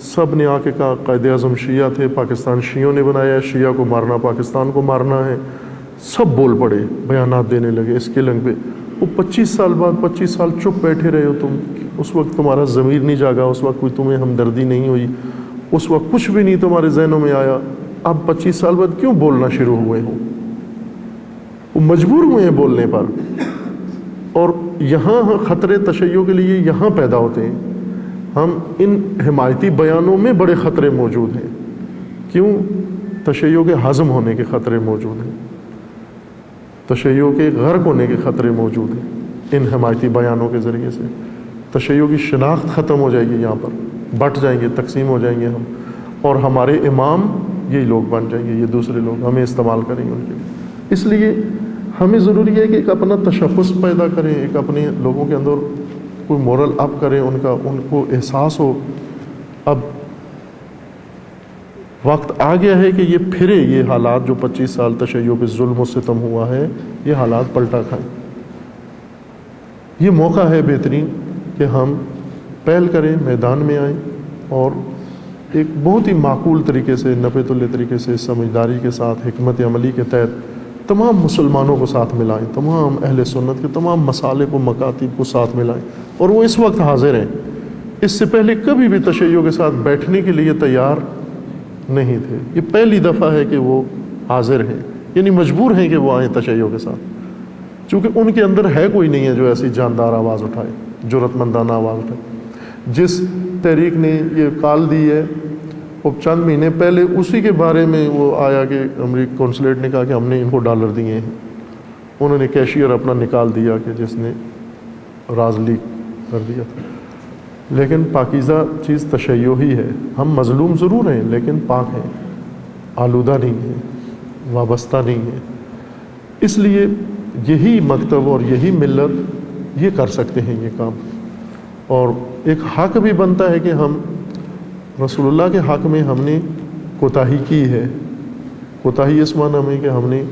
سب نے آ کے کہا قائد اعظم شیعہ تھے، پاکستان شیعوں نے بنایا ہے، شیعہ کو مارنا پاکستان کو مارنا ہے، سب بول پڑے، بیانات دینے لگے اس کلنگ پہ۔ وہ 25 سال بعد 25 سال چپ بیٹھے رہے ہو تم، اس وقت تمہارا ضمیر نہیں جاگا، اس وقت کوئی تمہیں ہمدردی نہیں ہوئی، اس وقت کچھ بھی نہیں تمہارے ذہنوں میں آیا، اب 25 سال بعد کیوں بولنا شروع ہوئے ہو؟ وہ مجبور ہوئے ہیں بولنے پر، اور یہاں خطرے تشیع کے لیے یہاں پیدا ہوتے ہیں۔ ہم ان حمایتی بیانوں میں بڑے خطرے موجود ہیں، کیوں؟ تشیع کے ہضم ہونے کے خطرے موجود ہیں، تشیع کے غرق ہونے کے خطرے موجود ہیں ان حمایتی بیانوں کے ذریعے سے۔ تشیع کی شناخت ختم ہو جائے گی، یہاں پر بٹ جائیں گے، تقسیم ہو جائیں گے ہم، اور ہمارے امام یہی لوگ بن جائیں گے، یہ دوسرے لوگ ہمیں استعمال کریں گے ان کے لیے۔ اس لیے ہمیں ضروری ہے کہ ایک اپنا تشخص پیدا کریں، ایک اپنے لوگوں کے اندر کوئی مورل اپ کریں، ان کو احساس ہو اب وقت آ گیا ہے کہ یہ پھرے، یہ حالات جو 25 سال تشیع پہ ظلم و ستم ہوا ہے یہ حالات پلٹا کھائیں۔ یہ موقع ہے بہترین کہ ہم پہل کریں، میدان میں آئیں اور ایک بہت ہی معقول طریقے سے، نپے تلے طریقے سے، سمجھداری کے ساتھ، حکمت عملی کے تحت تمام مسلمانوں کو ساتھ ملائیں، تمام اہل سنت کے تمام مسالک و مکاتب کو ساتھ ملائیں، اور وہ اس وقت حاضر ہیں، اس سے پہلے کبھی بھی تشیع کے ساتھ بیٹھنے کے لیے تیار نہیں تھے، یہ پہلی دفعہ ہے کہ وہ حاضر ہیں، یعنی مجبور ہیں کہ وہ آئیں تشیع کے ساتھ، چونکہ ان کے اندر ہے کوئی نہیں ہے جو ایسی جاندار آواز اٹھائے، جرأت مندانہ آواز اٹھائے۔ جس تحریک نے یہ کال دی ہے وہ چند مہینے پہلے اسی کے بارے میں وہ آیا کہ امریکی کونسلیٹ نے کہا کہ ہم نے ان کو ڈالر دیے ہیں، انہوں نے کیشیئر اپنا نکال دیا کہ جس نے راز لیک کر دیا تھا۔ لیکن پاکیزہ چیز تشیع ہی ہے، ہم مظلوم ضرور ہیں لیکن پاک ہیں، آلودہ نہیں ہیں، وابستہ نہیں ہیں، اس لیے یہی مکتب اور یہی ملت یہ کر سکتے ہیں یہ کام، اور ایک حق بھی بنتا ہے کہ ہم رسول اللہ کے حق میں ہم نے کوتاہی کی ہے، کوتاہی اس معنی میں کہ ہم نے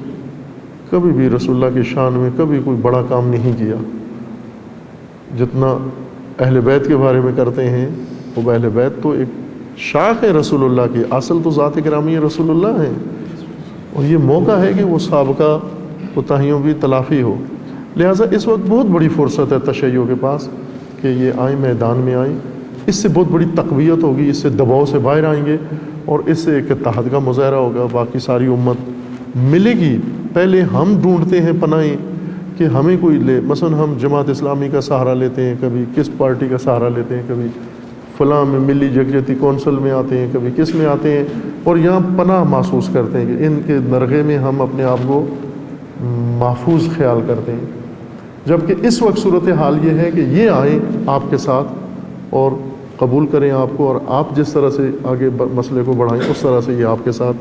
کبھی بھی رسول اللہ کی شان میں کبھی کوئی بڑا کام نہیں کیا، جتنا اہل بیت کے بارے میں کرتے ہیں، وہ اہل بیت تو ایک شاخ ہے رسول اللہ کی، اصل تو ذات گرامی رسول اللہ ہیں، اور یہ موقع ہے کہ وہ سابقہ کوتاہیوں کی تلافی ہو۔ لہٰذا اس وقت بہت بڑی فرصت ہے تشیع کے پاس کہ یہ آئیں، میدان میں آئیں، اس سے بہت بڑی تقویت ہوگی، اس سے دباؤ سے باہر آئیں گے، اور اس سے ایک اتحاد کا مظاہرہ ہوگا، باقی ساری امت ملے گی۔ پہلے ہم ڈھونڈتے ہیں پناہیں کہ ہمیں کوئی لے، مثلا ہم جماعت اسلامی کا سہارا لیتے ہیں، کبھی کس پارٹی کا سہارا لیتے ہیں، کبھی فلاں میں ملی یکجہتی کونسل میں آتے ہیں، کبھی کس میں آتے ہیں، اور یہاں پناہ محسوس کرتے ہیں کہ ان کے نرغے میں ہم اپنے آپ کو محفوظ خیال کرتے ہیں، جبکہ اس وقت صورتحال یہ ہے کہ یہ آئیں آپ کے ساتھ اور قبول کریں آپ کو، اور آپ جس طرح سے آگے مسئلے کو بڑھائیں اس طرح سے یہ آپ کے ساتھ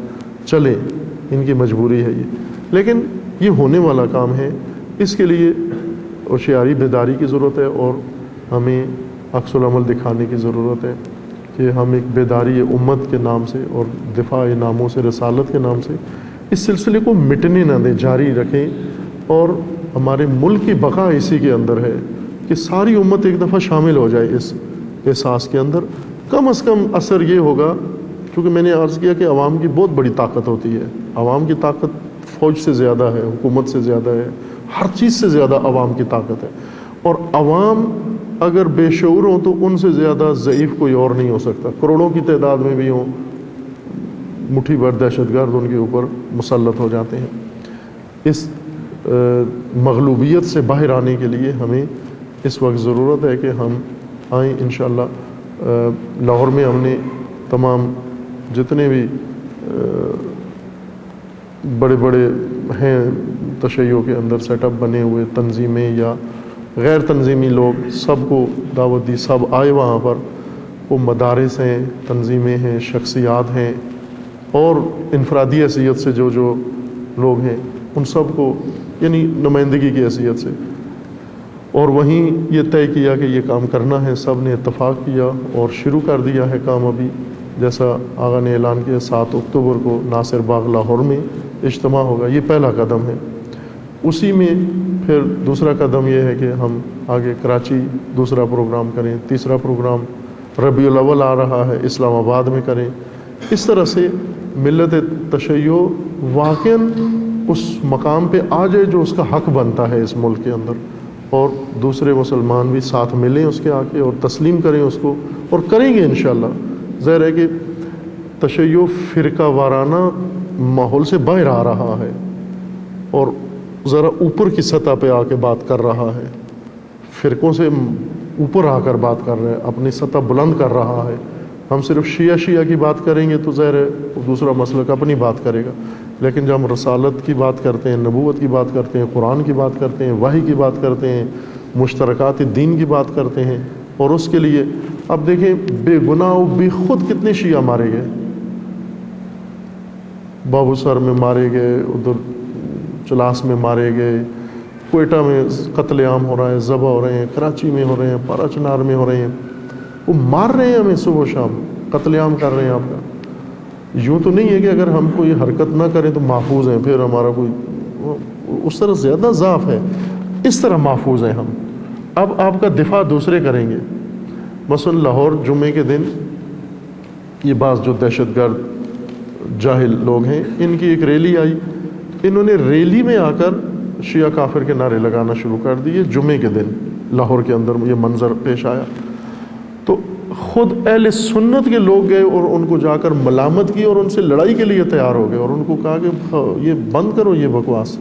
چلیں، ان کی مجبوری ہے یہ، لیکن یہ ہونے والا کام ہے، اس کے لیے ہوشیاری بیداری کی ضرورت ہے، اور ہمیں عکس العمل دکھانے کی ضرورت ہے کہ ہم ایک بیداری امت کے نام سے اور دفاع ناموس رسالت کے نام سے اس سلسلے کو مٹنے نہ دیں، جاری رکھیں، اور ہمارے ملک کی بقا اسی کے اندر ہے کہ ساری امت ایک دفعہ شامل ہو جائے اس احساس کے اندر، کم از کم اثر یہ ہوگا، کیونکہ میں نے عرض کیا کہ عوام کی بہت بڑی طاقت ہوتی ہے، عوام کی طاقت فوج سے زیادہ ہے، حکومت سے زیادہ ہے، ہر چیز سے زیادہ عوام کی طاقت ہے، اور عوام اگر بے شعور ہوں تو ان سے زیادہ ضعیف کوئی اور نہیں ہو سکتا، کروڑوں کی تعداد میں بھی ہوں، مٹھی بھر دہشت گرد ان کے اوپر مسلط ہو جاتے ہیں۔ اس مغلوبیت سے باہر آنے کے لیے ہمیں اس وقت ضرورت ہے کہ ہم آئیں انشاءاللہ۔ لاہور میں ہم نے تمام جتنے بھی بڑے بڑے ہیں تشیع کے اندر سیٹ اپ بنے ہوئے، تنظیمیں یا غیر تنظیمی لوگ، سب کو دعوت دی، سب آئے وہاں پر، وہ مدارس ہیں، تنظیمیں ہیں، شخصیات ہیں، اور انفرادی حیثیت سے جو لوگ ہیں ان سب کو، یعنی نمائندگی کی حیثیت سے، اور وہیں یہ طے کیا کہ یہ کام کرنا ہے، سب نے اتفاق کیا اور شروع کر دیا ہے کام۔ ابھی جیسا آقا نے اعلان کیا 7 اکتوبر کو ناصر باغ لاہور میں اجتماع ہوگا، یہ پہلا قدم ہے، اسی میں پھر دوسرا قدم یہ ہے کہ ہم آگے کراچی دوسرا پروگرام کریں، تیسرا پروگرام ربیع الاول آ رہا ہے اسلام آباد میں کریں، اس طرح سے ملت تشیع واقعاً اس مقام پہ آ جائے جو اس کا حق بنتا ہے اس ملک کے اندر، اور دوسرے مسلمان بھی ساتھ ملیں اس کے آ کے اور تسلیم کریں اس کو، اور کریں گے انشاءاللہ۔ ظاہر ہے کہ تشیع فرقہ وارانہ ماحول سے باہر آ رہا ہے اور ذرا اوپر کی سطح پہ آ کے بات کر رہا ہے، فرقوں سے اوپر آ کر بات کر رہا ہے، اپنی سطح بلند کر رہا ہے۔ ہم صرف شیعہ کی بات کریں گے تو ظاہر ہے دوسرا مسلک اپنی بات کرے گا، لیکن جب ہم رسالت کی بات کرتے ہیں، نبوت کی بات کرتے ہیں، قرآن کی بات کرتے ہیں، وحی کی بات کرتے ہیں، مشترکات دین کی بات کرتے ہیں، اور اس کے لیے اب دیکھیں بے گناہ و بے خود کتنے شیعہ مارے گئے، بابو سر میں مارے گئے، ادھر چلاس میں مارے گئے، کوئٹہ میں قتل عام ہو رہا ہے، ذبح ہو رہے ہیں، کراچی میں ہو رہے ہیں، پارا چنار میں ہو رہے ہیں، وہ مار رہے ہیں ہمیں صبح و شام، قتل عام کر رہے ہیں آپ کا۔ یوں تو نہیں ہے کہ اگر ہم کوئی حرکت نہ کریں تو محفوظ ہیں، پھر ہمارا کوئی اس طرح زیادہ ضعف ہے، اس طرح محفوظ ہیں ہم۔ اب آپ کا دفاع دوسرے کریں گے۔ مثلا لاہور جمعے کے دن یہ بعض جو دہشت گرد جاہل لوگ ہیں، ان کی ایک ریلی آئی، انہوں نے ریلی میں آ کر شیعہ کافر کے نعرے لگانا شروع کر دیے جمعے کے دن۔ لاہور کے اندر یہ منظر پیش آیا تو خود اہل سنت کے لوگ گئے اور ان کو جا کر ملامت کی اور ان سے لڑائی کے لیے تیار ہو گئے، اور ان کو کہا کہ یہ بند کرو یہ بکواس،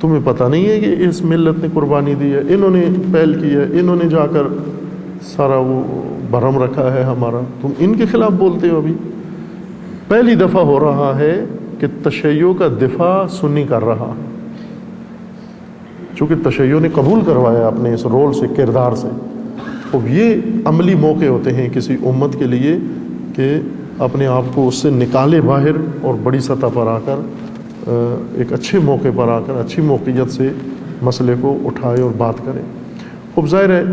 تمہیں پتہ نہیں ہے کہ اس ملت نے قربانی دی ہے، انہوں نے پہل کی ہے، انہوں نے جا کر سارا وہ بھرم رکھا ہے ہمارا، تم ان کے خلاف بولتے ہو۔ ابھی پہلی دفعہ ہو رہا ہے کہ تشیع کا دفاع سنی کر رہا، چونکہ تشیع نے قبول کروایا اپنے اس رول سے، کردار سے۔ اب یہ عملی موقع ہوتے ہیں کسی امت کے لیے کہ اپنے آپ کو اس سے نکالے باہر اور بڑی سطح پر آ کر ایک اچھے موقع پر آ کر اچھی موقعیت سے مسئلے کو اٹھائے اور بات کرے۔ اب ظاہر ہے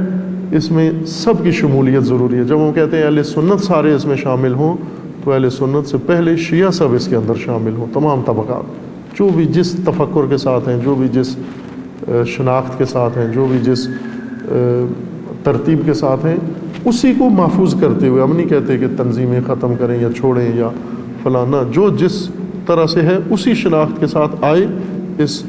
اس میں سب کی شمولیت ضروری ہے۔ جب ہم کہتے ہیں اہل سنت سارے اس میں شامل ہوں تو اہل سنت سے پہلے شیعہ سب اس کے اندر شامل ہوں، تمام طبقات، جو بھی جس تفکر کے ساتھ ہیں، جو بھی جس شناخت کے ساتھ ہیں، جو بھی جس ترتیب کے ساتھ ہیں، اسی کو محفوظ کرتے ہوئے۔ ہم نہیں کہتے کہ تنظیمیں ختم کریں یا چھوڑیں یا فلانا، جو جس طرح سے ہے اسی شناخت کے ساتھ آئے، اس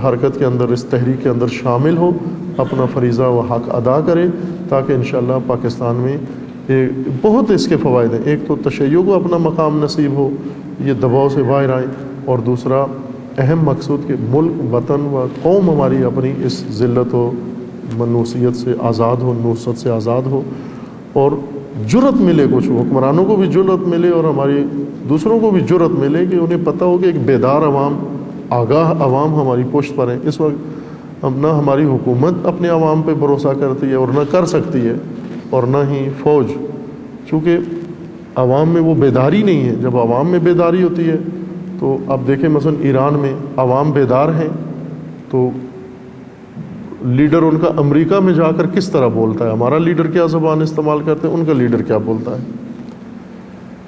حرکت کے اندر، اس تحریک کے اندر شامل ہو، اپنا فریضہ و حق ادا کرے، تاکہ انشاءاللہ پاکستان میں بہت اس کے فوائد ہیں۔ ایک تو تشیع کو اپنا مقام نصیب ہو، یہ دباؤ سے باہر آئیں، اور دوسرا اہم مقصود کہ ملک، وطن و قوم ہماری اپنی اس ذلت و منوسیت سے آزاد ہو، نوست سے آزاد ہو، اور جرأت ملے، کچھ حکمرانوں کو بھی جرأت ملے اور ہماری دوسروں کو بھی جرأت ملے کہ انہیں پتہ ہو کہ ایک بیدار عوام، آگاہ عوام ہماری پشت پر ہے۔ اس وقت اب نہ ہماری حکومت اپنے عوام پہ بھروسہ کرتی ہے اور نہ کر سکتی ہے، اور نہ ہی فوج، چونکہ عوام میں وہ بیداری نہیں ہے۔ جب عوام میں بیداری ہوتی ہے تو اب دیکھیں مثلا ایران میں عوام بیدار ہیں تو لیڈر ان کا امریکہ میں جا کر کس طرح بولتا ہے، ہمارا لیڈر کیا زبان استعمال کرتے ہیں، ان کا لیڈر کیا بولتا ہے،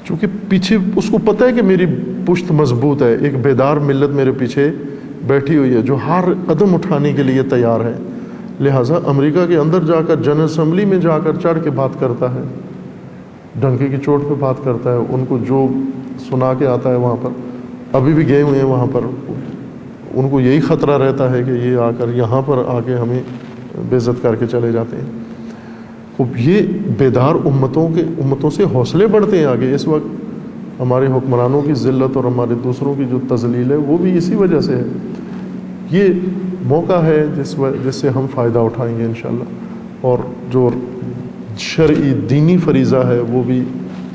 چونکہ پیچھے اس کو پتہ ہے کہ میری پشت مضبوط ہے، ایک بیدار ملت میرے پیچھے بیٹھی ہوئی ہے جو ہر قدم اٹھانے کے لیے تیار ہے۔ لہٰذا امریکہ کے اندر جا کر جنرل اسمبلی میں جا کر چڑھ کے بات کرتا ہے، ڈنکے کی چوٹ پہ بات کرتا ہے، ان کو جو سنا کے آتا ہے وہاں پر، ابھی بھی گئے ہوئے ہیں وہاں پر، ان کو یہی خطرہ رہتا ہے کہ یہ آ کر یہاں پر آ کے ہمیں بے عزت کر کے چلے جاتے ہیں۔ اب یہ بیدار امتوں سے حوصلے بڑھتے ہیں آگے۔ اس وقت ہمارے حکمرانوں کی ذلت اور ہمارے دوسروں کی جو تذلیل ہے وہ بھی اسی وجہ سے ہے۔ یہ موقع ہے جس سے ہم فائدہ اٹھائیں گے انشاءاللہ، اور جو شرعی دینی فریضہ ہے وہ بھی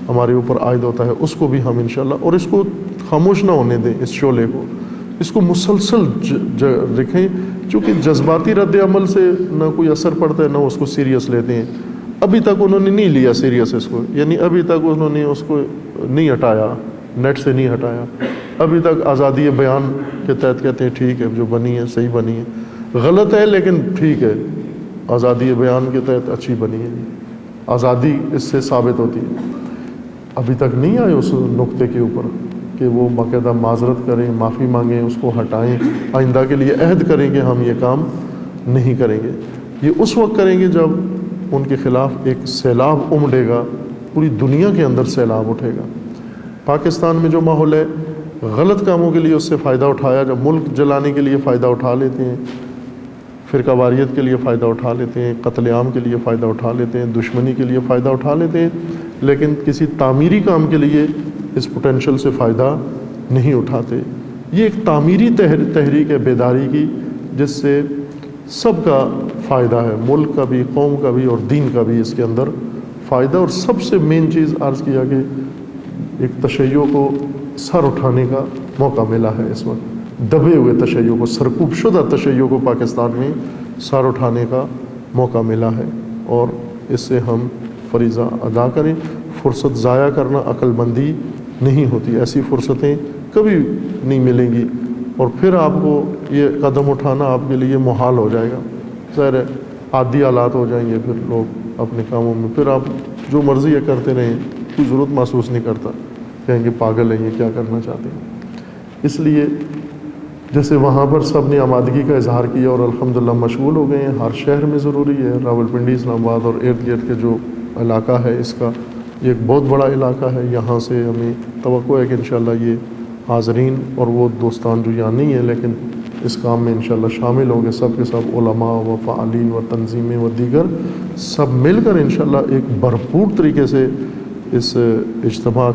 ہمارے اوپر عائد ہوتا ہے، اس کو بھی ہم انشاءاللہ، اور اس کو خاموش نہ ہونے دیں، اس شعلے کو، اس کو مسلسل رکھیں، چونکہ جذباتی رد عمل سے نہ کوئی اثر پڑتا ہے، نہ اس کو سیریس لیتے ہیں۔ ابھی تک انہوں نے نہیں لیا سیریس اس کو، یعنی ابھی تک انہوں نے اس کو نہیں ہٹایا، نیٹ سے نہیں ہٹایا، ابھی تک آزادی بیان کے تحت کہتے ہیں ٹھیک ہے، جو بنی ہے صحیح بنی ہے، غلط ہے لیکن ٹھیک ہے، آزادی بیان کے تحت اچھی بنی ہے، آزادی اس سے ثابت ہوتی ہے۔ ابھی تک نہیں آئے اس نقطے کے اوپر کہ وہ باقاعدہ معذرت کریں، معافی مانگیں، اس کو ہٹائیں، آئندہ کے لیے عہد کریں کہ ہم یہ کام نہیں کریں گے۔ یہ اس وقت کریں گے جب ان کے خلاف ایک سیلاب امڑے گا، پوری دنیا کے اندر سیلاب اٹھے گا۔ پاکستان میں جو ماحول ہے، غلط کاموں کے لیے اس سے فائدہ اٹھایا، جب ملک جلانے کے لیے فائدہ اٹھا لیتے ہیں، فرقہ واریت کے لیے فائدہ اٹھا لیتے ہیں، قتل عام کے لیے فائدہ اٹھا لیتے ہیں، دشمنی کے لیے فائدہ اٹھا لیتے ہیں، لیکن کسی تعمیری کام کے لیے اس پوٹینشل سے فائدہ نہیں اٹھاتے۔ یہ ایک تعمیری تحریک ہے بیداری کی، جس سے سب کا فائدہ ہے، ملک کا بھی، قوم کا بھی اور دین کا بھی اس کے اندر فائدہ۔ اور سب سے مین چیز عرض کیا کہ ایک تشیع کو سر اٹھانے کا موقع ملا ہے اس وقت، دبے ہوئے تشیع کو، سرکوب شدہ تشیع کو پاکستان میں سر اٹھانے کا موقع ملا ہے، اور اس سے ہم فریضہ ادا کریں۔ فرصت ضائع کرنا عقل مندی نہیں ہوتی، ایسی فرصتیں کبھی نہیں ملیں گی۔ اور پھر آپ کو یہ قدم اٹھانا آپ کے لیے محال ہو جائے گا، ظاہر ہے عادی حالات ہو جائیں گے، پھر لوگ اپنے کاموں میں پھر آپ جو مرضی یہ کرتے رہیں، کوئی ضرورت محسوس نہیں کرتا، کہیں گے پاگل ہیں یہ کیا کرنا چاہتے ہیں۔ اس لیے جیسے وہاں پر سب نے آمادگی کا اظہار کیا اور الحمدللہ مشغول ہو گئے ہیں، ہر شہر میں ضروری ہے، راولپنڈی، اسلام آباد اور ارد گرد کے جو علاقہ ہے اس کا یہ ایک بہت بڑا علاقہ ہے، یہاں سے ہمیں توقع ہے کہ انشاءاللہ یہ حاضرین اور وہ دوستان جو یہاں نہیں ہیں لیکن اس کام میں انشاءاللہ شامل ہوں گے، سب کے سب علماء و فعالین و تنظیمیں و دیگر سب مل کر انشاءاللہ ایک بھرپور طریقے سے اس اجتماع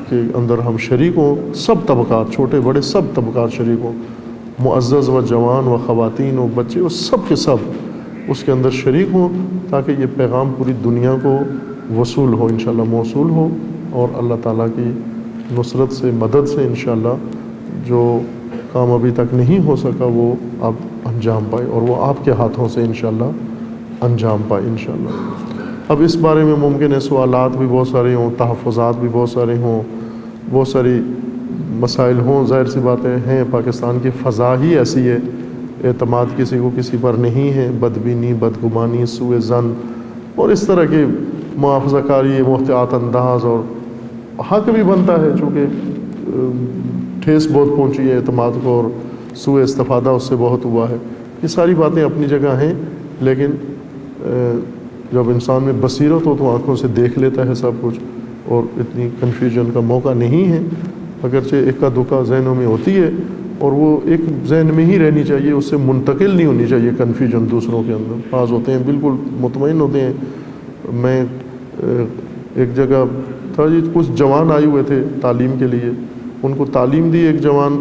کے اندر ہم شریک ہوں، سب طبقات، چھوٹے بڑے سب طبقات شریک ہوں، معزز و جوان و خواتین و بچے و سب کے سب اس کے اندر شریک ہوں، تاکہ یہ پیغام پوری دنیا کو وصول ہو، انشاءاللہ موصول ہو، اور اللہ تعالیٰ کی نصرت سے، مدد سے انشاءاللہ جو کام ابھی تک نہیں ہو سکا وہ اب انجام پائے، اور وہ آپ کے ہاتھوں سے انشاءاللہ انجام پائے انشاءاللہ۔ اب اس بارے میں ممکن ہے سوالات بھی بہت سارے ہوں، تحفظات بھی بہت سارے ہوں، بہت ساری مسائل ہوں، ظاہر سی باتیں ہیں، پاکستان کی فضا ہی ایسی ہے، اعتماد کسی کو کسی پر نہیں ہے، بدبینی، بدگمانی، سوء ظن اور اس طرح کی محافظہ کاری، محتاط انداز، اور حق بھی بنتا ہے چونکہ ٹھیس بہت پہنچی ہے اعتماد کو اور سوء استفادہ اس سے بہت ہوا ہے، یہ ساری باتیں اپنی جگہ ہیں، لیکن جب انسان میں بصیرت ہو تو آنکھوں سے دیکھ لیتا ہے سب کچھ، اور اتنی کنفیوژن کا موقع نہیں ہے، اگرچہ اکا دکا ذہنوں میں ہوتی ہے اور وہ ایک ذہن میں ہی رہنی چاہیے، اس سے منتقل نہیں ہونی چاہیے کنفیوژن دوسروں کے اندر۔ بعض ہوتے ہیں بالکل مطمئن ہوتے ہیں، میں ایک جگہ تھا جی، کچھ جوان آئے ہوئے تھے تعلیم کے لیے، ان کو تعلیم دی ایک جوان،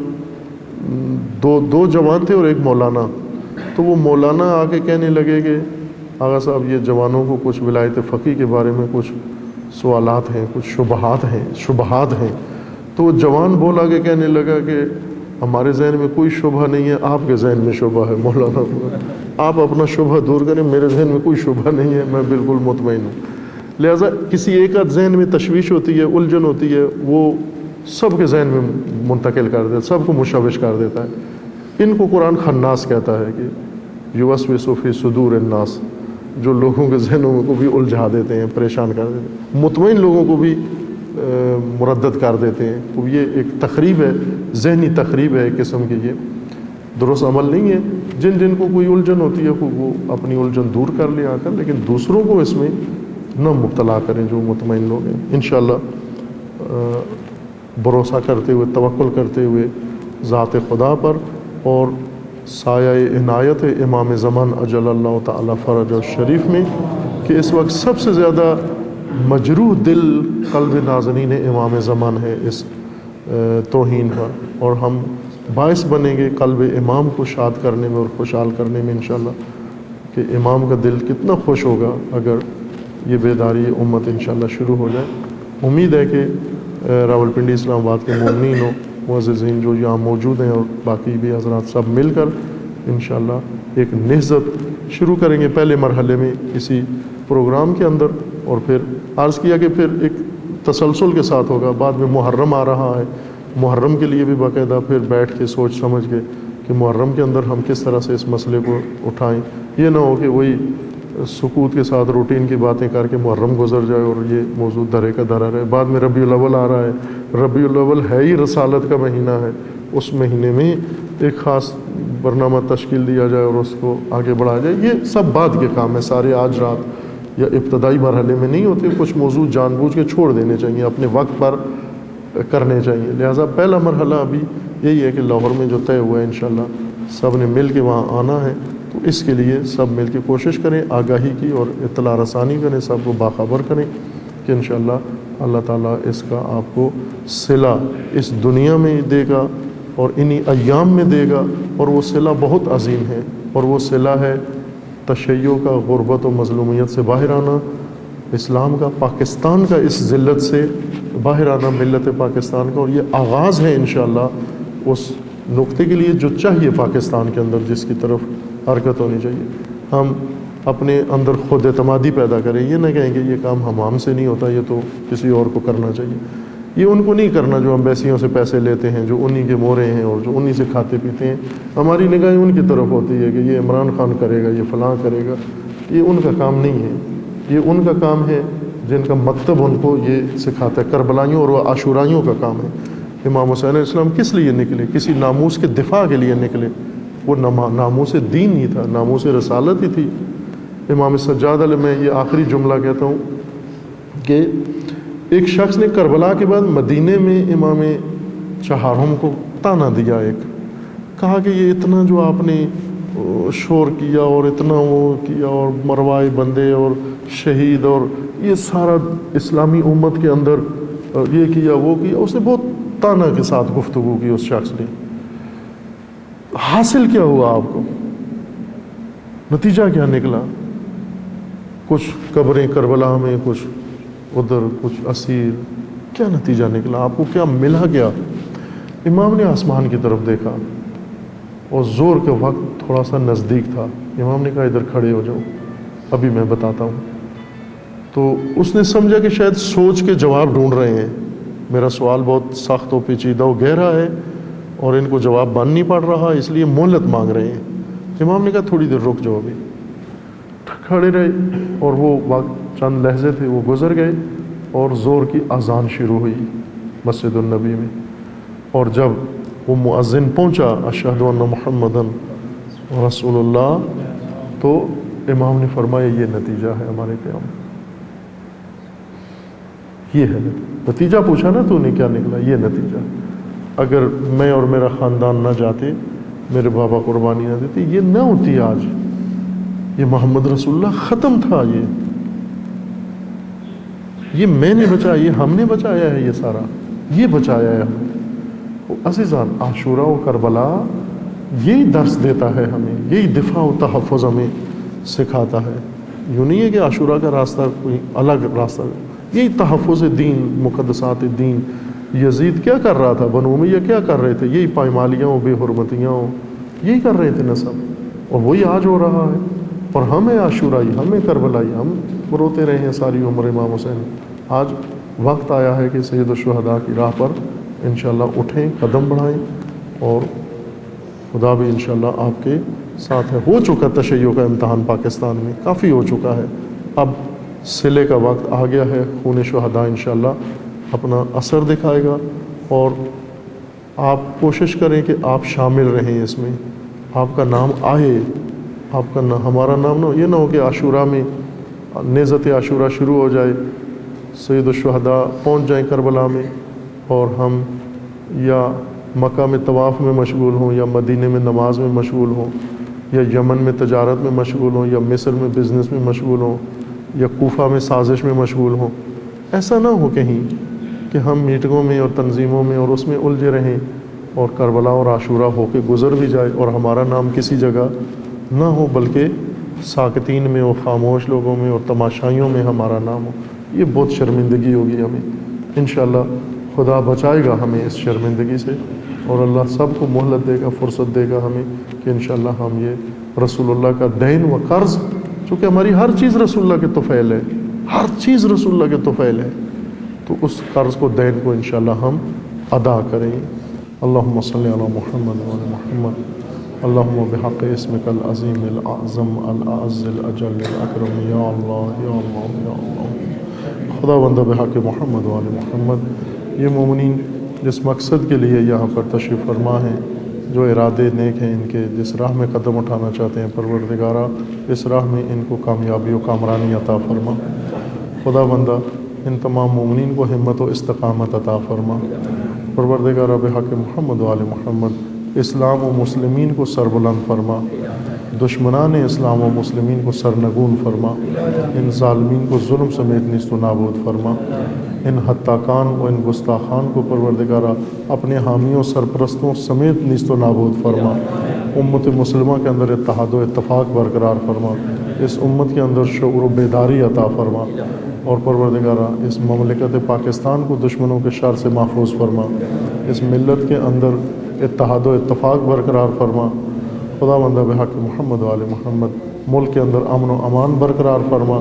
دو جوان تھے اور ایک مولانا، تو وہ مولانا آ کے کہنے لگے کہ آغا صاحب یہ جوانوں کو کچھ ولایت فقیہ کے بارے میں کچھ سوالات ہیں، کچھ شبہات ہیں، تو وہ جوان بولا کہ کہنے لگا کہ ہمارے ذہن میں کوئی شبہ نہیں ہے، آپ کے ذہن میں شبہ ہے۔ مولانا بولا آپ اپنا شبہ دور کریں، میرے ذہن میں کوئی شبہ نہیں ہے، میں بالکل مطمئن ہوں۔ لہٰذا کسی ایک آدھ ذہن میں تشویش ہوتی ہے، الجھن ہوتی ہے، وہ سب کے ذہن میں منتقل کر دیتا ہے، سب کو مشوش کر دیتا ہے۔ ان کو قرآن خناس کہتا ہے کہ یوسوس فی صدور الناس، جو لوگوں کے ذہنوں کو بھی الجھا دیتے ہیں، پریشان کر دیتے ہیں، مطمئن لوگوں کو بھی مردد کر دیتے ہیں۔ تو یہ ایک تخریب ہے، ذہنی تخریب ہے ایک قسم کی، یہ درست عمل نہیں ہے۔ جن کو کوئی الجھن ہوتی ہے وہ اپنی الجھن دور کر لے آ کر، لیکن دوسروں کو اس میں نہ مبتلا کریں جو مطمئن لوگ ہیں۔ انشاءاللہ بھروسہ کرتے ہوئے، توکل کرتے ہوئے ذات خدا پر اور سایہ عنایت امام زمان اجل اللہ تعالی فرج الشریف میں، کہ اس وقت سب سے زیادہ مجروح دل قلب ناظرین امام زمان ہے اس توہین کا، اور ہم باعث بنیں گے قلب امام کو شاد کرنے میں اور خوشحال کرنے میں انشاءاللہ، کہ امام کا دل کتنا خوش ہوگا اگر یہ بیداری امت انشاءاللہ شروع ہو جائے۔ امید ہے کہ راولپنڈی اسلام آباد کے مومنین و معززین جو یہاں موجود ہیں اور باقی بھی حضرات سب مل کر انشاءاللہ ایک نہضت شروع کریں گے پہلے مرحلے میں اسی پروگرام کے اندر، اور پھر عرض کیا کہ پھر ایک تسلسل کے ساتھ ہوگا۔ بعد میں محرم آ رہا ہے، محرم کے لیے بھی باقاعدہ پھر بیٹھ کے سوچ سمجھ کے کہ محرم کے اندر ہم کس طرح سے اس مسئلے کو اٹھائیں، یہ نہ ہو کہ وہی سکوت کے ساتھ روٹین کی باتیں کر کے محرم گزر جائے اور یہ موضوع درے کا درا رہے۔ بعد میں ربیع الاول آ رہا ہے، ربیع الاول ہے ہی رسالت کا مہینہ ہے، اس مہینے میں ایک خاص برنامہ تشکیل دیا جائے اور اس کو آگے بڑھایا جائے۔ یہ سب بعد کے کام ہے، سارے آج رات یا ابتدائی مرحلے میں نہیں ہوتے، کچھ موضوع جان بوجھ کے چھوڑ دینے چاہیے، اپنے وقت پر کرنے چاہیے۔ لہٰذا پہلا مرحلہ ابھی یہی ہے کہ لاہور میں جو طے ہوا ہے انشاءاللہ سب نے مل کے وہاں آنا ہے، تو اس کے لیے سب مل کے کوشش کریں، آگاہی کی اور اطلاع رسانی کریں، سب کو باخبر کریں کہ انشاءاللہ اللہ تعالیٰ اس کا آپ کو صلہ اس دنیا میں دے گا اور انہی ایام میں دے گا، اور وہ صلہ بہت عظیم ہے، اور وہ صلہ ہے تشیع کا، غربت و مظلومیت سے باہر آنا، اسلام کا، پاکستان کا اس ذلت سے باہر آنا، ملت پاکستان کا، اور یہ آغاز ہے انشاءاللہ اس نقطے کے لیے جو چاہیے پاکستان کے اندر، جس کی طرف حرکت ہونی چاہیے۔ ہم اپنے اندر خود اعتمادی پیدا کریں، یہ نہ کہیں کہ یہ کام ہم سے نہیں ہوتا، یہ تو کسی اور کو کرنا چاہیے۔ یہ ان کو نہیں کرنا جو امبیسیوں سے پیسے لیتے ہیں، جو انہی کے مورے ہیں اور جو انہی سے کھاتے پیتے ہیں. ہماری نگاہیں ان کی طرف ہوتی ہے کہ یہ عمران خان کرے گا، یہ فلاں کرے گا. یہ ان کا کام نہیں ہے. یہ ان کا کام ہے جن کا مکتب ان کو یہ سکھاتا ہے. کربلائیوں اور عاشورائیوں کا کام ہے. امام حسین علیہ السلام کس لیے نکلے؟ کسی ناموس کے دفاع کے لیے نکلے. وہ ناموس دین ہی تھا، ناموس رسالت ہی تھی. امام سجاد علیہ، میں یہ آخری جملہ کہتا ہوں کہ ایک شخص نے کربلا کے بعد مدینے میں امام چہارم کو تانا دیا. ایک کہا کہ یہ اتنا جو آپ نے شور کیا اور اتنا وہ کیا اور مروائے بندے اور شہید اور یہ سارا اسلامی امت کے اندر یہ کیا وہ کیا. اس نے بہت تانا کے ساتھ گفتگو کی. اس شخص نے حاصل کیا ہوا؟ آپ کو نتیجہ کیا نکلا؟ کچھ قبریں کربلا میں، کچھ ادھر، کچھ اسیر. کیا نتیجہ نکلا؟ آپ کو کیا ملا؟ کیا؟ امام نے آسمان کی طرف دیکھا اور زور کے وقت تھوڑا سا نزدیک تھا. امام نے کہا ادھر کھڑے ہو جاؤ، ابھی میں بتاتا ہوں. تو اس نے سمجھا کہ شاید سوچ کے جواب ڈھونڈ رہے ہیں، میرا سوال بہت سخت و پیچیدہ و گہرا ہے اور ان کو جواب بن نہیں پڑ رہا، اس لیے مہلت مانگ رہے ہیں. امام نے کہا تھوڑی دیر رک جاؤ. ابھی کھڑے رہے اور وہ وقت چند لحظے تھے وہ گزر گئے اور زور کی اذان شروع ہوئی مسجد النبی میں. اور جب وہ مؤذن پہنچا اشہد ان محمدن رسول اللہ، تو امام نے فرمایا یہ نتیجہ ہے ہمارے قیام. یہ ہے نتیجہ. پوچھا نا تو نے کیا نکلا؟ یہ نتیجہ. اگر میں اور میرا خاندان نہ جاتے، میرے بابا قربانی نہ دیتے، یہ نہ ہوتی آج. یہ محمد رسول اللہ ختم تھا. یہ میں نے بچایا، یہ ہم نے بچایا ہے. یہ سارا یہ بچایا ہے ہم. عزیزان، عاشورہ و کربلا یہی درس دیتا ہے ہمیں، یہی دفاع و تحفظ ہمیں سکھاتا ہے. یوں نہیں ہے کہ عاشورہ کا راستہ کوئی الگ راستہ ہے. یہی تحفظ دین، مقدسات دین. یزید کیا کر رہا تھا؟ بنو امیہ کیا کر رہے تھے؟ یہی پائمالیاں و بے حرمتیاں یہی کر رہے تھے نا سب. اور وہی آج ہو رہا ہے. اور ہمیں عاشورائی، ہمیں کربلائی، ہم روتے رہے ہیں ساری عمر امام حسین. آج وقت آیا ہے کہ سید الشہداء کی راہ پر انشاءاللہ اٹھیں، قدم بڑھائیں، اور خدا بھی انشاءاللہ آپ کے ساتھ ہے. ہو چکا تشیع کا امتحان پاکستان میں، کافی ہو چکا ہے. اب صلے کا وقت آ گیا ہے. خون شہداء انشاءاللہ اپنا اثر دکھائے گا. اور آپ کوشش کریں کہ آپ شامل رہیں اس میں، آپ کا نام آئے. آپ کا ہمارا نام نہ ہو. یہ نہ ہو کہ عاشورہ میں نیزت عاشورہ شروع ہو جائے، سید الشہداء پہنچ جائیں کربلا میں، اور ہم یا مکہ میں طواف میں مشغول ہوں، یا مدینے میں نماز میں مشغول ہوں، یا یمن میں تجارت میں مشغول ہوں، یا مصر میں بزنس میں مشغول ہوں، یا کوفہ میں سازش میں مشغول ہوں. ایسا نہ ہو کہیں کہ ہم میٹنگوں میں اور تنظیموں میں اور اس میں الجھے رہیں اور کربلا اور عاشورہ ہو کے گزر بھی جائے اور ہمارا نام کسی جگہ نہ ہو، بلکہ ساکتین میں اور خاموش لوگوں میں اور تماشائیوں میں ہمارا نام ہو. یہ بہت شرمندگی ہوگی ہمیں. انشاءاللہ خدا بچائے گا ہمیں اس شرمندگی سے، اور اللہ سب کو مہلت دے گا، فرصت دے گا ہمیں کہ انشاءاللہ ہم یہ رسول اللہ کا دین و قرض، چونکہ ہماری ہر چیز رسول اللہ کے طفیل ہے، ہر چیز رسول اللہ کے طفیل ہے، تو اس قرض کو، دین کو انشاءاللہ ہم ادا کریں. اللہم صلی علی محمد و علی محمد. اللہم بحق اسمک العظیم الاعظم الاعز الاجل الاکرم یا اللہ یا اللہ یا اللہ. خدا بندہ بحق محمد و علی محمد. یہ مومنین جس مقصد کے لیے یہاں پر تشریف فرما ہیں، جو ارادے نیک ہیں ان کے، جس راہ میں قدم اٹھانا چاہتے ہیں، پروردگارہ اس راہ میں ان کو کامیابی و کامرانی عطا فرما. خدا بندہ ان تمام مومنین کو ہمت و استقامت عطا فرما. پروردگارہ بحق محمد و آل محمد اسلام و مسلمین کو سربلند فرما، دشمنان اسلام و مسلمین کو سرنگون فرما، ان ظالمین کو ظلم سمیت نیست و نابود فرما، ان حتاکان و ان گستاخان کو پروردگارہ اپنے حامیوں سرپرستوں سمیت نیست و نابود فرما. امت مسلمہ کے اندر اتحاد و اتفاق برقرار فرما. اس امت کے اندر شعور و بیداری عطا فرما، اور پروردگارہ اس مملکت پاکستان کو دشمنوں کے شر سے محفوظ فرما. اس ملت کے اندر اتحاد و اتفاق برقرار فرما. خدا بندہ بحق محمد و آل محمد ملک کے اندر امن و امان برقرار فرما.